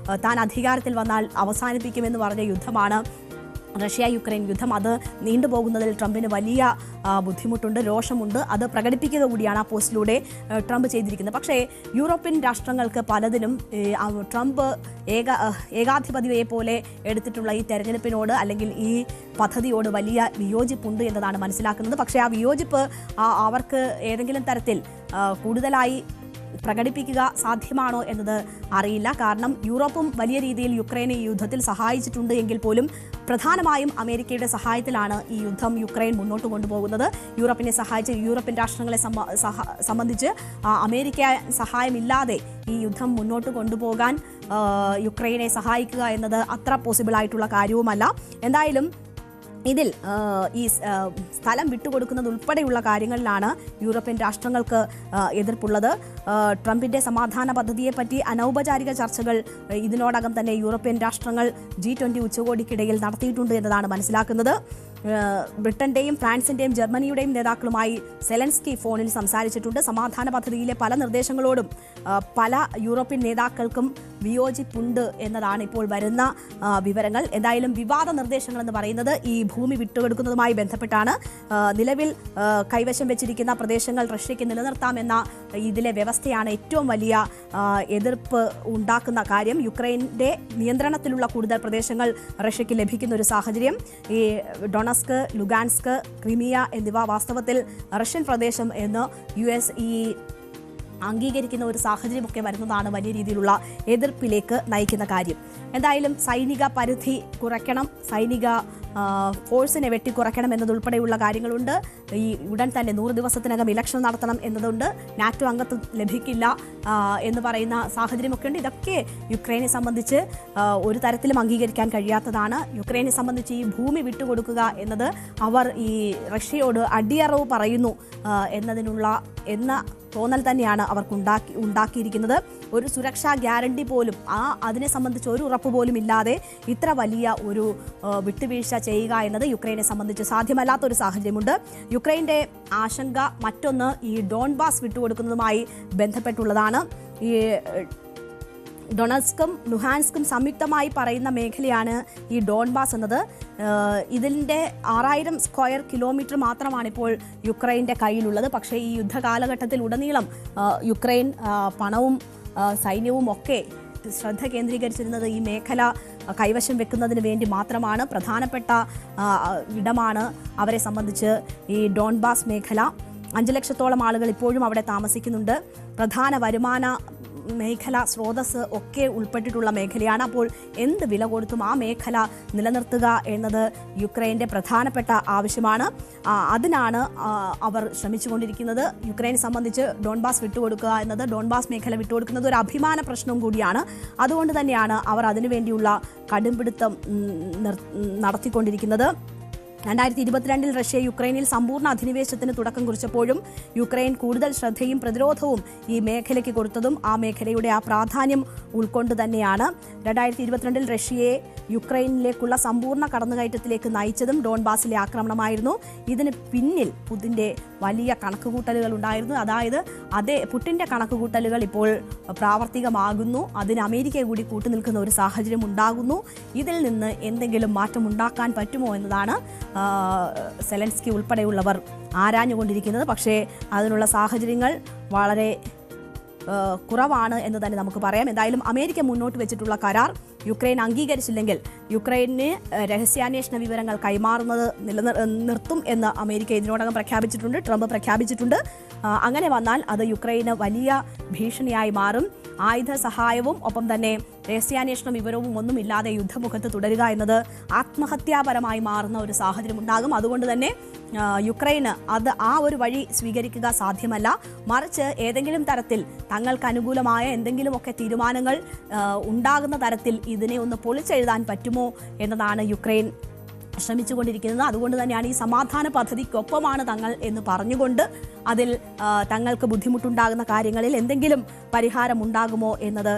താൻ അധികാരത്തിൽ വന്നാൽ അവസാനിപ്പിക്കുമെന്ന് പറഞ്ഞ യുദ്ധമാണ് റഷ്യ യുക്രൈൻ യുദ്ധം. അത് നീണ്ടുപോകുന്നതിൽ ട്രംപിന് വലിയ ബുദ്ധിമുട്ടുണ്ട്, രോഷമുണ്ട്. അത് പ്രകടിപ്പിക്കുക കൂടിയാണ് ആ പോസ്റ്റിലൂടെ ട്രംപ് ചെയ്തിരിക്കുന്നത്. പക്ഷേ യൂറോപ്യൻ രാഷ്ട്രങ്ങൾക്ക് പലതിനും ട്രംപ് ഏകാധിപതിയെ പോലെ എടുത്തിട്ടുള്ള ഈ തെരഞ്ഞെടുപ്പിനോട് അല്ലെങ്കിൽ ഈ പദ്ധതിയോട് വലിയ വിയോജിപ്പുണ്ട് എന്നതാണ് മനസ്സിലാക്കുന്നത്. പക്ഷേ ആ വിയോജിപ്പ് അവർക്ക് ഏതെങ്കിലും തരത്തിൽ കൂടുതലായി പ്രകടിപ്പിക്കുക സാധ്യമാണോ എന്നത് അറിയില്ല. കാരണം യൂറോപ്പും വലിയ രീതിയിൽ യുക്രൈനെ ഈ യുദ്ധത്തിൽ സഹായിച്ചിട്ടുണ്ട് എങ്കിൽ പോലും പ്രധാനമായും അമേരിക്കയുടെ സഹായത്തിലാണ് ഈ യുദ്ധം യുക്രൈൻ മുന്നോട്ട് കൊണ്ടുപോകുന്നത്. യൂറോപ്പിനെ സഹായിച്ച് യൂറോപ്യൻ രാഷ്ട്രങ്ങളെ സംബന്ധിച്ച് അമേരിക്ക സഹായമില്ലാതെ ഈ യുദ്ധം മുന്നോട്ട് കൊണ്ടുപോകാൻ യുക്രൈനെ സഹായിക്കുക എന്നത് അത്ര പോസിബിൾ ആയിട്ടുള്ള കാര്യവുമല്ല. എന്തായാലും ഇതിൽ ഈ സ്ഥലം വിട്ടുകൊടുക്കുന്നത് ഉൾപ്പെടെയുള്ള കാര്യങ്ങളിലാണ് യൂറോപ്യൻ രാഷ്ട്രങ്ങൾക്ക് എതിർപ്പുള്ളത്. ട്രംപിന്റെ സമാധാന പദ്ധതിയെപ്പറ്റി അനൗപചാരിക ചർച്ചകൾ ഇതിനോടകം തന്നെ യൂറോപ്യൻ രാഷ്ട്രങ്ങൾ G20 ഉച്ചകോടിക്കിടയിൽ നടത്തിയിട്ടുണ്ട് എന്നതാണ് മനസ്സിലാക്കുന്നത്. ബ്രിട്ടന്റെയും ഫ്രാൻസിന്റെയും ജർമ്മനിയുടെയും നേതാക്കളുമായി സെലൻസ്കി ഫോണിൽ സംസാരിച്ചിട്ടുണ്ട്. സമാധാന പദ്ധതിയിലെ പല നിർദ്ദേശങ്ങളോടും പല യൂറോപ്യൻ നേതാക്കൾക്കും വിയോജിപ്പുണ്ട് എന്നതാണ് ഇപ്പോൾ വരുന്ന വിവരങ്ങൾ. എന്തായാലും വിവാദ നിർദ്ദേശങ്ങൾ എന്ന് പറയുന്നത് ഈ ഭൂമി വിട്ടുകൊടുക്കുന്നതുമായി ബന്ധപ്പെട്ടാണ്. നിലവിൽ കൈവശം വെച്ചിരിക്കുന്ന പ്രദേശങ്ങൾ റഷ്യയ്ക്ക് നിലനിർത്താമെന്ന ഇതിലെ വ്യവസ്ഥയാണ് ഏറ്റവും വലിയ എതിർപ്പ് ഉണ്ടാക്കുന്ന കാര്യം. യുക്രൈൻ്റെ നിയന്ത്രണത്തിലുള്ള കൂടുതൽ പ്രദേശങ്ങൾ റഷ്യയ്ക്ക് ലഭിക്കുന്ന ഒരു സാഹചര്യം. ഈ ഡൊണസ്ക്, ലുഗാൻസ്ക്, ക്രിമിയ എന്നിവ വാസ്തവത്തിൽ റഷ്യൻ പ്രദേശം എന്ന് US അംഗീകരിക്കുന്ന ഒരു സാഹചര്യമൊക്കെ വരുന്നതാണ് വലിയ രീതിയിലുള്ള എതിർപ്പിലേക്ക് നയിക്കുന്ന കാര്യം. എന്തായാലും സൈനിക പരിധി കുറയ്ക്കണം, സൈനിക ഫോഴ്സിനെ വെട്ടിക്കുറയ്ക്കണം എന്നതുൾപ്പെടെയുള്ള കാര്യങ്ങളുണ്ട്. ഈ ഉടൻ തന്നെ 100 ദിവസത്തിനകം ഇലക്ഷൻ നടത്തണം എന്നതുണ്ട്. നാറ്റോ അംഗത്വം ലഭിക്കില്ല എന്ന് പറയുന്ന സാഹചര്യമൊക്കെ ഉണ്ട്. ഇതൊക്കെ യുക്രൈനെ സംബന്ധിച്ച് ഒരു തരത്തിലും അംഗീകരിക്കാൻ കഴിയാത്തതാണ്. യുക്രൈനെ സംബന്ധിച്ച് ഈ ഭൂമി വിട്ടുകൊടുക്കുക എന്നത് അവർ ഈ റഷ്യയോട് അടിയറവ് പറയുന്നു എന്ന തോന്നൽ തന്നെയാണ് അവർക്ക് ഉണ്ടാക്കിയിരിക്കുന്നത്. ഒരു സുരക്ഷാ ഗ്യാരണ്ടി പോലും അതിനെ സംബന്ധിച്ച് ഒരു ഉറപ്പ് പോലും ഇല്ലാതെ ഇത്ര വലിയ ഒരു വിട്ടുവീഴ്ച ചെയ്യുക എന്നത് യുക്രൈനെ സംബന്ധിച്ച് സാധ്യമല്ലാത്തൊരു സാഹചര്യമുണ്ട്. യുക്രൈൻ്റെ ആശങ്ക മറ്റൊന്ന് ഈ ഡോൺബാസ് വിട്ടുകൊടുക്കുന്നതുമായി ബന്ധപ്പെട്ടുള്ളതാണ്. ഈ ഡൊണസ്കും ലുഹാൻസ്കും സംയുക്തമായി പറയുന്ന മേഖലയാണ് ഈ ഡോൺബാസ് എന്നത്. ഇതിൻ്റെ 6000 സ്ക്വയർ കിലോമീറ്റർ മാത്രമാണ് ഇപ്പോൾ യുക്രൈൻ്റെ കയ്യിലുള്ളത്. പക്ഷേ ഈ യുദ്ധകാലഘട്ടത്തിൽ ഉടനീളം യുക്രൈൻ പണവും സൈന്യവും ഒക്കെ ശ്രദ്ധ കേന്ദ്രീകരിച്ചിരുന്നത് ഈ മേഖല കൈവശം വെക്കുന്നതിന് വേണ്ടി മാത്രമാണ്. പ്രധാനപ്പെട്ട ഇടമാണ് അവരെ സംബന്ധിച്ച് ഈ ഡോൺബാസ് മേഖല. 5 ലക്ഷത്തോളം ആളുകൾ ഇപ്പോഴും അവിടെ താമസിക്കുന്നുണ്ട്. പ്രധാന വരുമാന മേഖല, സ്രോതസ് ഒക്കെ ഉൾപ്പെട്ടിട്ടുള്ള മേഖലയാണ്. അപ്പോൾ എന്ത് വില കൊടുത്തും ആ മേഖല നിലനിർത്തുക എന്നത് യുക്രൈൻ്റെ പ്രധാനപ്പെട്ട ആവശ്യമാണ്. അതിനാണ് അവർ ശ്രമിച്ചുകൊണ്ടിരിക്കുന്നത്. യുക്രൈനെ സംബന്ധിച്ച് ഡോൺബാസ് വിട്ടുകൊടുക്കുക എന്നത്, ഡോൺബാസ് മേഖല വിട്ടുകൊടുക്കുന്നത് ഒരു അഭിമാന പ്രശ്നവും കൂടിയാണ്. അതുകൊണ്ട് തന്നെയാണ് അവർ അതിനുവേണ്ടിയുള്ള കടുംപിടുത്തം നടത്തിക്കൊണ്ടിരിക്കുന്നത്. 2022 റഷ്യ യുക്രൈനിൽ സമ്പൂർണ്ണ അധിനിവേശത്തിന് തുടക്കം കുറിച്ചപ്പോഴും യുക്രൈൻ കൂടുതൽ ശ്രദ്ധയും പ്രതിരോധവും ഈ മേഖലയ്ക്ക് കൊടുത്തതും ആ മേഖലയുടെ ആ പ്രാധാന്യം ഉൾക്കൊണ്ട് തന്നെയാണ്. 2022 റഷ്യയെ യുക്രൈനിലേക്കുള്ള സമ്പൂർണ്ണ കടന്നുകയറ്റത്തിലേക്ക് നയിച്ചതും ഡോൺബാസിലെ ആക്രമണമായിരുന്നു. ഇതിന് പിന്നിൽ പുതിൻ്റെ വലിയ കണക്കുകൂട്ടലുകൾ ഉണ്ടായിരുന്നു. അതായത് പുടിൻ്റെ കണക്കുകൂട്ടലുകൾ ഇപ്പോൾ പ്രാവർത്തികമാകുന്നു. അതിന് അമേരിക്ക കൂടി കൂട്ടുനിൽക്കുന്ന ഒരു സാഹചര്യം ഉണ്ടാകുന്നു. ഇതിൽ നിന്ന് എന്തെങ്കിലും മാറ്റം ഉണ്ടാക്കാൻ പറ്റുമോ എന്നതാണ് സെലൻസ്കി ഉൾപ്പെടെയുള്ളവർ ആരാഞ്ഞുകൊണ്ടിരിക്കുന്നത്. പക്ഷേ അതിനുള്ള സാഹചര്യങ്ങൾ വളരെ കുറവാണ് എന്ന് തന്നെ നമുക്ക് പറയാം. എന്തായാലും അമേരിക്ക മുന്നോട്ട് വെച്ചിട്ടുള്ള കരാർ യുക്രൈൻ അംഗീകരിച്ചില്ലെങ്കിൽ യുക്രൈന് രഹസ്യാന്വേഷണ വിവരങ്ങൾ കൈമാറുന്നത് നിർത്തും എന്ന് അമേരിക്ക ഇതിനോടകം പ്രഖ്യാപിച്ചിട്ടുണ്ട്, ട്രംപ് പ്രഖ്യാപിച്ചിട്ടുണ്ട്. അങ്ങനെ വന്നാൽ അത് യുക്രൈന് വലിയ ഭീഷണിയായി മാറും. ആയുധ സഹായവും ഒപ്പം തന്നെ രഹസ്യാന്വേഷണ വിവരവും ഒന്നുമില്ലാതെ യുദ്ധമുഖത്ത് തുടരുക എന്നത് ആത്മഹത്യാപരമായി മാറുന്ന ഒരു സാഹചര്യം ഉണ്ടാകും. അതുകൊണ്ട് തന്നെ യുക്രൈന് ആ ഒരു വഴി സ്വീകരിക്കുക സാധ്യമല്ല. മറിച്ച് ഏതെങ്കിലും തരത്തിൽ തങ്ങൾക്ക് അനുകൂലമായ എന്തെങ്കിലുമൊക്കെ തീരുമാനങ്ങൾ ഉണ്ടാകുന്ന തരത്തിൽ ഇതിനെ ഒന്ന് പൊളിച്ചെഴുതാൻ പറ്റുമോ എന്നതാണ് യുക്രൈൻ ശ്രമിച്ചുകൊണ്ടിരിക്കുന്നത്. അതുകൊണ്ട് തന്നെയാണ് ഈ സമാധാന പദ്ധതിക്കൊപ്പമാണ് തങ്ങൾ എന്ന് പറഞ്ഞുകൊണ്ട് അതിൽ തങ്ങൾക്ക് ബുദ്ധിമുട്ടുണ്ടാകുന്ന കാര്യങ്ങളിൽ എന്തെങ്കിലും പരിഹാരം ഉണ്ടാകുമോ എന്നത്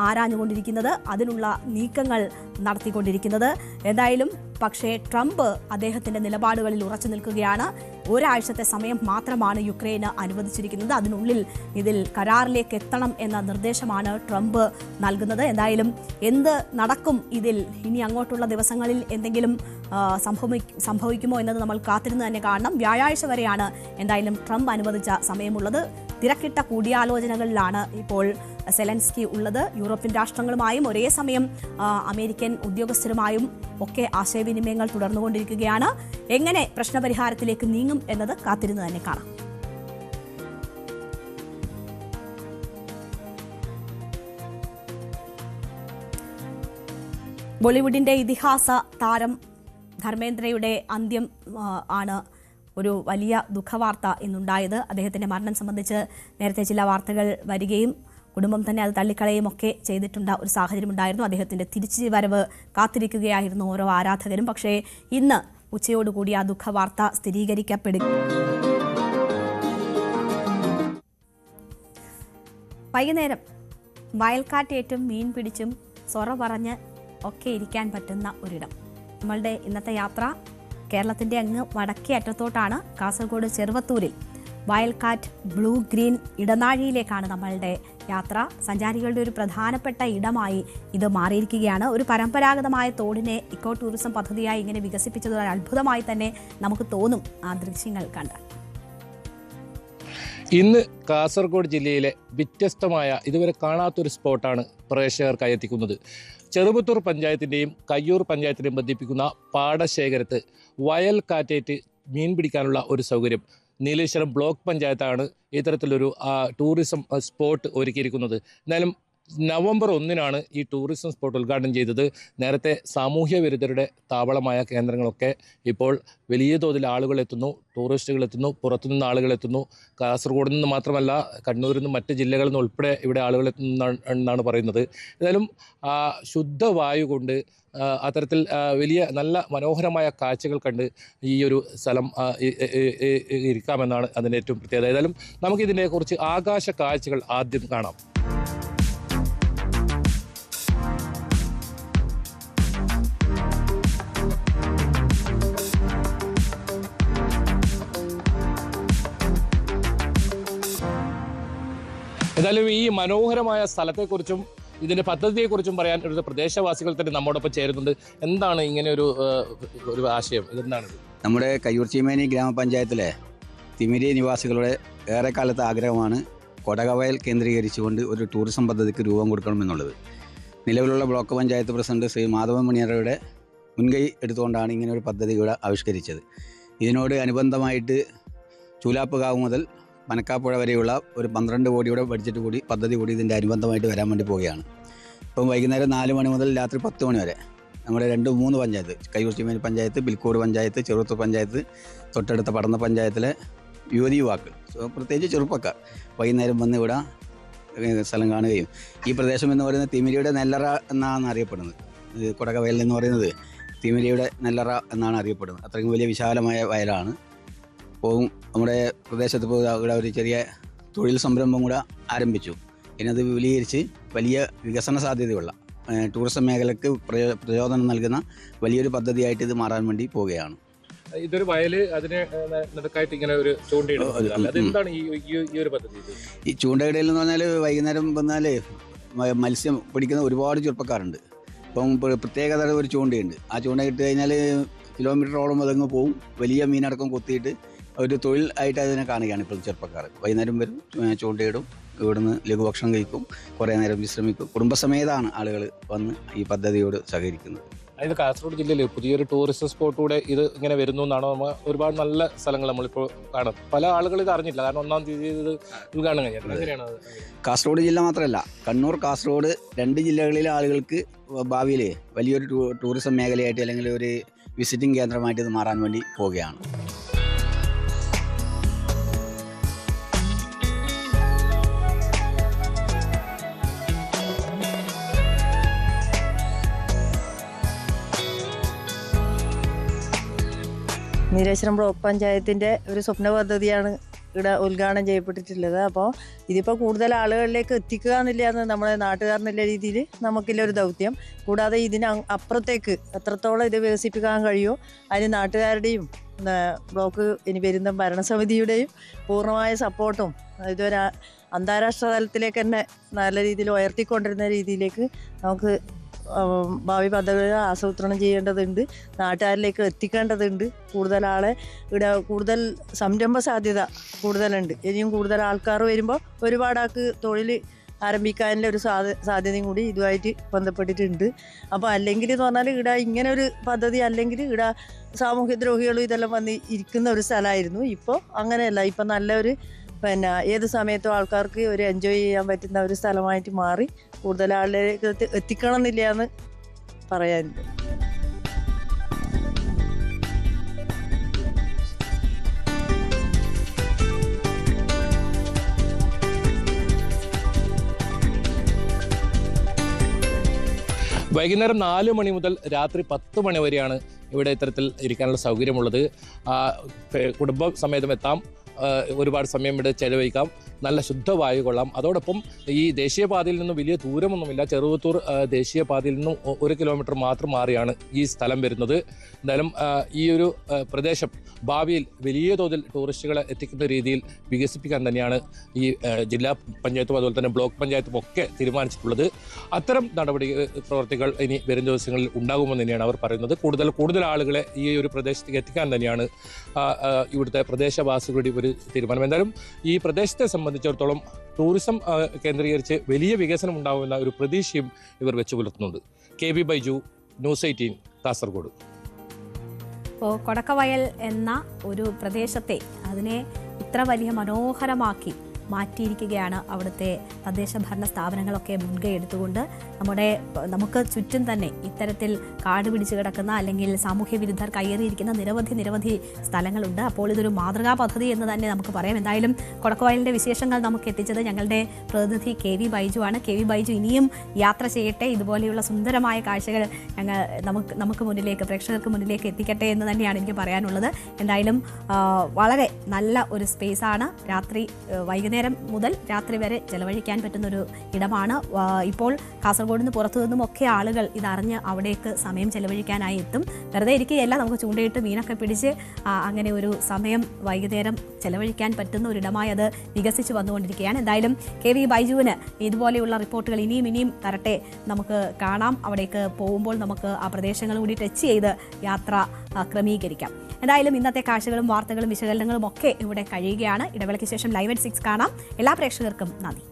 ആരാഞ്ഞുകൊണ്ടിരിക്കുന്നത്, അതിനുള്ള നീക്കങ്ങൾ നടത്തിക്കൊണ്ടിരിക്കുന്നത്. എന്തായാലും പക്ഷേ ട്രംപ് അദ്ദേഹത്തിൻ്റെ നിലപാടുകളിൽ ഉറച്ചു നിൽക്കുകയാണ്. ഒരാഴ്ചത്തെ സമയം മാത്രമാണ് യുക്രൈന് അനുവദിച്ചിരിക്കുന്നത്. അതിനുള്ളിൽ ഇതിൽ കരാറിലേക്ക് എത്തണം എന്ന നിർദ്ദേശമാണ് ട്രംപ് നൽകുന്നത്. എന്തായാലും എന്ത് നടക്കും ഇതിൽ ഇനി അങ്ങോട്ടുള്ള ദിവസങ്ങളിൽ എന്തെങ്കിലും സംഭവിക്കുമോ എന്നത് നമ്മൾ കാത്തിരുന്ന് തന്നെ കാണണം. വ്യാഴാഴ്ച വരെയാണ് എന്തായാലും ട്രംപ് അനുവദിച്ച സമയമുള്ളത്. തിരക്കിട്ട കൂടിയാലോചനകളിലാണ് ഇപ്പോൾ സെലൻസ്കി ഉള്ളത്. യൂറോപ്യൻ രാഷ്ട്രങ്ങളുമായും ഒരേ സമയം അമേരിക്കൻ ഉദ്യോഗസ്ഥരുമായും ഒക്കെ ആശയവിനിമയങ്ങൾ തുടർന്നുകൊണ്ടിരിക്കുകയാണ്. എങ്ങനെ പ്രശ്നപരിഹാരത്തിലേക്ക് നീങ്ങും എന്നത് കാത്തിരുന്ന് തന്നെ കാണാം. ബോളിവുഡിന്റെ ഇതിഹാസ താരം ധർമ്മേന്ദ്രയുടെ അന്ത്യം ആണ് ഒരു വലിയ ദുഃഖവാർത്ത ഇന്നുണ്ടായത്. അദ്ദേഹത്തിൻ്റെ മരണം സംബന്ധിച്ച് നേരത്തെ ചില വാർത്തകൾ വരികയും കുടുംബം തന്നെ അത് തള്ളിക്കളയും ഒക്കെ ചെയ്തിട്ടുണ്ട ഒരു സാഹചര്യം ഉണ്ടായിരുന്നു. അദ്ദേഹത്തിൻ്റെ തിരിച്ചു വരവ് കാത്തിരിക്കുകയായിരുന്നു ഓരോ ആരാധകരും. പക്ഷേ ഇന്ന് ഉച്ചയോടുകൂടി ആ ദുഃഖവാർത്ത സ്ഥിരീകരിക്കപ്പെടും. വൈകുന്നേരം വയൽക്കാറ്റേറ്റും മീൻ പിടിച്ചും സൊറ പറഞ്ഞ് ഒക്കെ ഇരിക്കാൻ പറ്റുന്ന ഒരിടം. നമ്മളുടെ ഇന്നത്തെ യാത്ര കേരളത്തിൻ്റെ അങ്ങ് വടക്കേ അറ്റത്തോട്ടാണ്. കാസർഗോഡ് ചെറുവത്തൂരിൽ വയൽക്കാറ്റ് ബ്ലൂ ഗ്രീൻ ഇടനാഴിയിലേക്കാണ് നമ്മളുടെ യാത്ര. സഞ്ചാരികളുടെ ഒരു പ്രധാനപ്പെട്ട ഇടമായി ഇത് മാറിയിരിക്കുകയാണ്. ഒരു പരമ്പരാഗതമായ തോടിനെ ഇക്കോ ടൂറിസം പദ്ധതിയായി ഇങ്ങനെ വികസിപ്പിച്ചത് ഒരു അത്ഭുതമായി തന്നെ നമുക്ക് തോന്നും ആ ദൃശ്യങ്ങൾ കണ്ടാൽ. ഇന്ന് കാസർഗോഡ് ജില്ലയിലെ വ്യത്യസ്തമായ ഇതുവരെ കാണാത്തൊരു സ്പോട്ടാണ് പ്രേക്ഷകർക്കായി എത്തിക്കുന്നത്. ചെറുവത്തൂർ പഞ്ചായത്തിൻ്റെയും കയ്യൂർ പഞ്ചായത്തിനെയും ബന്ധിപ്പിക്കുന്ന പാടശേഖരത്ത് വയൽക്കാറ്റേറ്റ് മീൻ പിടിക്കാനുള്ള ഒരു സൗകര്യം നീലേശ്വരം ബ്ലോക്ക് പഞ്ചായത്താണ് ഇത്തരത്തിലൊരു ടൂറിസം സ്പോട്ട് ഒരുക്കിയിരിക്കുന്നത്. എന്നാലും നവംബർ 1-നാണ് ഈ ടൂറിസം സ്പോട്ട് ഉദ്ഘാടനം ചെയ്തത്. നേരത്തെ സാമൂഹ്യ വിരുദ്ധരുടെ താവളമായ കേന്ദ്രങ്ങളൊക്കെ ഇപ്പോൾ വലിയ തോതിൽ ആളുകൾ എത്തുന്നു, ടൂറിസ്റ്റുകൾ എത്തുന്നു, പുറത്തുനിന്ന് ആളുകൾ എത്തുന്നു. കാസർഗോഡ് നിന്ന് മാത്രമല്ല, കണ്ണൂരിൽ നിന്നും മറ്റ് ജില്ലകളിൽ നിന്ന് ഉൾപ്പെടെ ഇവിടെ ആളുകൾ എത്തുന്നതാണ് പറയുന്നത്. ഏതായാലും ശുദ്ധവായു കൊണ്ട് അത്തരത്തിൽ വലിയ നല്ല മനോഹരമായ കാഴ്ചകൾ കണ്ട് ഈ ഒരു സ്ഥലം ഇരിക്കാമെന്നാണ് അതിൻ്റെ ഏറ്റവും പ്രത്യേകത. ഏതായാലും നമുക്കിതിനെക്കുറിച്ച് ആകാശ കാഴ്ചകൾ ആദ്യം കാണാം. ഏതായാലും ഈ മനോഹരമായ സ്ഥലത്തെക്കുറിച്ചും ഇതിൻ്റെ പദ്ധതിയെക്കുറിച്ചും പറയാൻ ഒരു പ്രദേശവാസികൾ തന്നെ നമ്മോടൊപ്പം ചേരുന്നുണ്ട്. എന്താണ് ഇങ്ങനെ ഒരു ആശയം? ഇതെന്താണ്? നമ്മുടെ കയ്യൂർ ചീമേനി ഗ്രാമപഞ്ചായത്തിലെ തിമിരി നിവാസികളുടെ ഏറെക്കാലത്തെ ആഗ്രഹമാണ് കൊടകവയൽ കേന്ദ്രീകരിച്ചുകൊണ്ട് ഒരു ടൂറിസം പദ്ധതിക്ക് രൂപം കൊടുക്കണമെന്നുള്ളത്. നിലവിലുള്ള ബ്ലോക്ക് പഞ്ചായത്ത് പ്രസിഡന്റ് ശ്രീ മാധവൻ മണിയറയുടെ മുൻകൈ എടുത്തുകൊണ്ടാണ് ഇങ്ങനെ ഒരു പദ്ധതി ഇവിടെ ആവിഷ്കരിച്ചത്. ഇതിനോട് അനുബന്ധമായിട്ട് ചൂലാപ്പുകാവ് മുതൽ പനക്കാപ്പുഴ വരെയുള്ള ഒരു 12 കോടിയുടെ ബഡ്ജറ്റ് കൂടി പദ്ധതി കൂടി ഇതിൻ്റെ അനുബന്ധമായിട്ട് വരാൻ വേണ്ടി പോവുകയാണ്. ഇപ്പം വൈകുന്നേരം 4 മണി മുതൽ രാത്രി 10 മണി വരെ നമ്മുടെ 2-3 പഞ്ചായത്ത്, കയ്യൂർ ചീമേനി പഞ്ചായത്ത്, ബിൽക്കോട് പഞ്ചായത്ത്, ചെറുവത്തൂർ പഞ്ചായത്ത്, തൊട്ടടുത്ത പടന്ന പഞ്ചായത്തിലെ യുവാക്കൾ, പ്രത്യേകിച്ച് ചെറുപ്പക്കാർ വൈകുന്നേരം വന്ന് ഇവിടെ സ്ഥലം കാണുകയും ഈ പ്രദേശം എന്ന് പറയുന്നത് തിമിരിയുടെ നെല്ലറ എന്നാണ് അറിയപ്പെടുന്നത്. കൊടകവയൽ എന്ന് പറയുന്നത് തിമിരിയുടെ നെല്ലറ എന്നാണ് അറിയപ്പെടുന്നത്. അത്രയും വലിയ വിശാലമായ വയലാണ്. അപ്പോൾ നമ്മുടെ പ്രദേശത്ത് ഇപ്പോൾ ഇവിടെ ഒരു ചെറിയ തൊഴിൽ സംരംഭം കൂടെ ആരംഭിച്ചു. ഇനി അത് വിപുലീകരിച്ച് വലിയ വികസന സാധ്യതയുള്ള ടൂറിസം മേഖലയ്ക്ക് പ്രചോദനം നൽകുന്ന വലിയൊരു പദ്ധതിയായിട്ട് ഇത് മാറാൻ വേണ്ടി പോവുകയാണ്. ഇതൊരു വയല്, അതിന് നടക്കായിട്ട് ഇങ്ങനെ ഒരു ചൂണ്ടയിടുന്നത്, അതെന്താണ് ഈ ഒരു പദ്ധതി? ഈ ചൂണ്ടയിടൽ എന്ന് പറഞ്ഞാൽ വൈകുന്നേരം വന്നാൽ മത്സ്യം പിടിക്കുന്ന ഒരുപാട് ചെറുപ്പക്കാരുണ്ട്. ഇപ്പം പ്രത്യേകത ഒരു ചൂണ്ടയുണ്ട്. ആ ചൂണ്ട ഇട്ട് കഴിഞ്ഞാൽ കിലോമീറ്ററോളം അതങ്ങ് പോവും. വലിയ മീനടക്കം കൊത്തിയിട്ട് ഒരു തൊഴിൽ ആയിട്ട് അതിനെ കാണുകയാണ് ഇപ്പോൾ ചെറുപ്പക്കാർ. വൈകുന്നേരം വരും, ചൂണ്ടയിടും, ഇവിടുന്ന് ലഘുഭക്ഷണം കഴിക്കും, കുറേ നേരം വിശ്രമിക്കും. കുടുംബസമേതമാണ് ആളുകൾ വന്ന് ഈ പദ്ധതിയോട് സഹകരിക്കുന്നത്. അതായത് കാസർഗോഡ് ജില്ലയിൽ പുതിയൊരു ടൂറിസ്റ്റ് സ്പോട്ടൂടെ ഇത് ഇങ്ങനെ വരുന്നു എന്നാണോ? നമ്മൾ ഒരുപാട് നല്ല സ്ഥലങ്ങൾ നമ്മളിപ്പോൾ കാണും. പല ആളുകൾ ഇത് അറിഞ്ഞില്ല, കാരണം 1-ാം തീയതി ഇത് ഉദ്ഘാടനം കഴിഞ്ഞത്. എങ്ങനെയാണ് കാസർഗോഡ് ജില്ല മാത്രമല്ല, കണ്ണൂർ, കാസർഗോഡ് 2 ജില്ലകളിലെ ആളുകൾക്ക് ഭാവിയിൽ വലിയൊരു ടൂറിസം മേഖലയായിട്ട് അല്ലെങ്കിൽ ഒരു വിസിറ്റിംഗ് കേന്ദ്രമായിട്ട് ഇത് മാറാൻ വേണ്ടി പോവുകയാണ്. നീലേശ്വരം ബ്ലോക്ക് പഞ്ചായത്തിൻ്റെ ഒരു സ്വപ്ന പദ്ധതിയാണ് ഇവിടെ ഉദ്ഘാടനം ചെയ്യപ്പെട്ടിട്ടുള്ളത്. അപ്പോൾ ഇതിപ്പോൾ കൂടുതൽ ആളുകളിലേക്ക് എത്തിക്കുക എന്നില്ല നമ്മുടെ നാട്ടുകാരെന്നുള്ള രീതിയിൽ നമുക്കില്ല ഒരു ദൗത്യം. കൂടാതെ ഇതിന് അപ്പുറത്തേക്ക് എത്രത്തോളം ഇത് വികസിപ്പിക്കാൻ കഴിയുമോ അതിന് നാട്ടുകാരുടെയും ബ്ലോക്ക് ഇനി വരുന്ന ഭരണസമിതിയുടെയും പൂർണ്ണമായ സപ്പോർട്ടും ഇതൊരു അന്താരാഷ്ട്ര തലത്തിലേക്ക് തന്നെ നല്ല രീതിയിൽ ഉയർത്തിക്കൊണ്ടിരുന്ന രീതിയിലേക്ക് നമുക്ക് ഭാവി പദ്ധതികൾ ആസൂത്രണം ചെയ്യേണ്ടതുണ്ട്. നാട്ടുകാരിലേക്ക് എത്തിക്കേണ്ടതുണ്ട്. കൂടുതൽ ആളെ ഇവിടെ കൂടുതൽ സംരംഭ സാധ്യത കൂടുതലുണ്ട്. ഇനിയും കൂടുതൽ ആൾക്കാർ വരുമ്പോൾ ഒരുപാട് ആൾക്ക് തൊഴിൽ ആരംഭിക്കാനുള്ള ഒരു സാധ്യതയും കൂടി ഇതുമായിട്ട് ബന്ധപ്പെട്ടിട്ടുണ്ട്. അപ്പോൾ അല്ലെങ്കിൽ എന്ന് പറഞ്ഞാൽ ഇവിടെ ഇങ്ങനെ ഒരു പദ്ധതി അല്ലെങ്കിൽ ഇവിടെ സാമൂഹ്യദ്രോഹികളും ഇതെല്ലാം വന്ന് ഇരിക്കുന്ന ഒരു സ്ഥലമായിരുന്നു. ഇപ്പോൾ അങ്ങനെയല്ല. ഇപ്പം നല്ലൊരു ഏത് സമയത്തും ആൾക്കാർക്ക് ഒരു എൻജോയ് ചെയ്യാൻ പറ്റുന്ന ഒരു സ്ഥലമായിട്ട് മാറി കൂടുതൽ ആളിലേക്ക് എത്തിക്കണം എന്നില്ല എന്ന് പറയാനുണ്ട്. വൈകുന്നേരം 4 മണി മുതൽ രാത്രി 10 മണി വരെയാണ് ഇവിടെ ഇത്തരത്തിൽ ഇരിക്കാനുള്ള സൗകര്യമുള്ളത്. കുടുംബ സമേതം എത്താം, ഒരുപാട് സമയം ഇവിടെ ചെലവഴിക്കാം, നല്ല ശുദ്ധവായു കൊള്ളാം. അതോടൊപ്പം ഈ ദേശീയപാതയിൽ നിന്നും വലിയ ദൂരമൊന്നുമില്ല. ചെറുവത്തൂർ ദേശീയപാതയിൽ നിന്നും 1 കിലോമീറ്റർ മാത്രം മാറിയാണ് ഈ സ്ഥലം വരുന്നത്. എന്തായാലും ഈ ഒരു പ്രദേശം ഭാവിയിൽ വലിയ തോതിൽ ടൂറിസ്റ്റുകളെ എത്തിക്കുന്ന രീതിയിൽ വികസിപ്പിക്കാൻ തന്നെയാണ് ഈ ജില്ലാ പഞ്ചായത്തും അതുപോലെ തന്നെ ബ്ലോക്ക് പഞ്ചായത്തും ഒക്കെ തീരുമാനിച്ചിട്ടുള്ളത്. അത്തരം പ്രവർത്തികൾ ഇനി വരും ദിവസങ്ങളിൽ ഉണ്ടാകുമെന്ന് തന്നെയാണ് അവർ പറയുന്നത്. കൂടുതൽ ആളുകളെ ഈ ഒരു പ്രദേശത്തേക്ക് എത്തിക്കാൻ തന്നെയാണ് ഇവിടുത്തെ പ്രദേശവാസികളുടെ ഒരു തീരുമാനം. എന്തായാലും ഈ പ്രദേശത്തെ സംബന്ധിച്ചിടത്തോളം ടൂറിസം കേന്ദ്രീകരിച്ച് വലിയ വികസനം ഉണ്ടാകുമെന്ന ഒരു പ്രതീക്ഷയും ഇവർ വെച്ചു പുലർത്തുന്നുണ്ട്. KB Baiju, news 18, Kasaragod. ഇപ്പോൾ കൊടക്കവയൽ എന്ന ഒരു പ്രദേശത്തെ അതിനെ ഇത്ര വലിയ മനോഹരമാക്കി മാറ്റിയിരിക്കുകയാണ് അവിടുത്തെ തദ്ദേശ ഭരണ സ്ഥാപനങ്ങളൊക്കെ മുൻകൈ എടുത്തുകൊണ്ട്. നമുക്ക് ചുറ്റും തന്നെ ഇത്തരത്തിൽ കാട് പിടിച്ച് കിടക്കുന്ന അല്ലെങ്കിൽ സാമൂഹ്യ വിരുദ്ധർ കയ്യേറിയിരിക്കുന്ന നിരവധി സ്ഥലങ്ങളുണ്ട്. അപ്പോൾ ഇതൊരു മാതൃകാ പദ്ധതി എന്ന് തന്നെ നമുക്ക് പറയാം. എന്തായാലും കൊടക്കവയലിൻ്റെ വിശേഷങ്ങൾ നമുക്ക് എത്തിച്ചത് ഞങ്ങളുടെ പ്രതിനിധി KB ബൈജു ആണ്. KB ബൈജു ഇനിയും യാത്ര ചെയ്യട്ടെ, ഇതുപോലെയുള്ള സുന്ദരമായ കാഴ്ചകൾ നമുക്ക് മുന്നിലേക്ക്, പ്രേക്ഷകർക്ക് മുന്നിലേക്ക് എത്തിക്കട്ടെ എന്ന് തന്നെയാണ് എനിക്ക് പറയാനുള്ളത്. എന്തായാലും വളരെ നല്ല ഒരു സ്പേസാണ്. വൈകുന്നേരം മുതൽ രാത്രി വരെ ചെലവഴിക്കാൻ പറ്റുന്നൊരു ഇടമാണ്. ഇപ്പോൾ കാസർഗോഡ് നിന്ന് പുറത്തു നിന്നും ഒക്കെ ആളുകൾ ഇതറിഞ്ഞ് അവിടേക്ക് സമയം ചെലവഴിക്കാനായി എത്തും. വെറുതെ ഇരിക്കുകയല്ല, നമുക്ക് ചൂണ്ടയിട്ട് മീനൊക്കെ പിടിച്ച് അങ്ങനെ ഒരു സമയം വൈകുന്നേരം ചെലവഴിക്കാൻ പറ്റുന്ന ഒരിടമായി അത് വികസിച്ച് വന്നുകൊണ്ടിരിക്കുകയാണ്. എന്തായാലും KB ബൈജുവിന് ഇതുപോലെയുള്ള റിപ്പോർട്ടുകൾ ഇനിയും തരട്ടെ. നമുക്ക് കാണാം, അവിടേക്ക് പോകുമ്പോൾ നമുക്ക് ആ പ്രദേശങ്ങൾ കൂടി ടച്ച് ചെയ്ത് യാത്ര ക്രമീകരിക്കാം. എന്തായാലും ഇന്നത്തെ കാഴ്ചകളും വാർത്തകളും വിശകലനങ്ങളും ഒക്കെ ഇവിടെ കഴിയുകയാണ്. ഇടവേളയ്ക്ക് ശേഷം ലൈവ് at 6 കാണാം. എല്ലാ പ്രേക്ഷകർക്കും നന്ദി.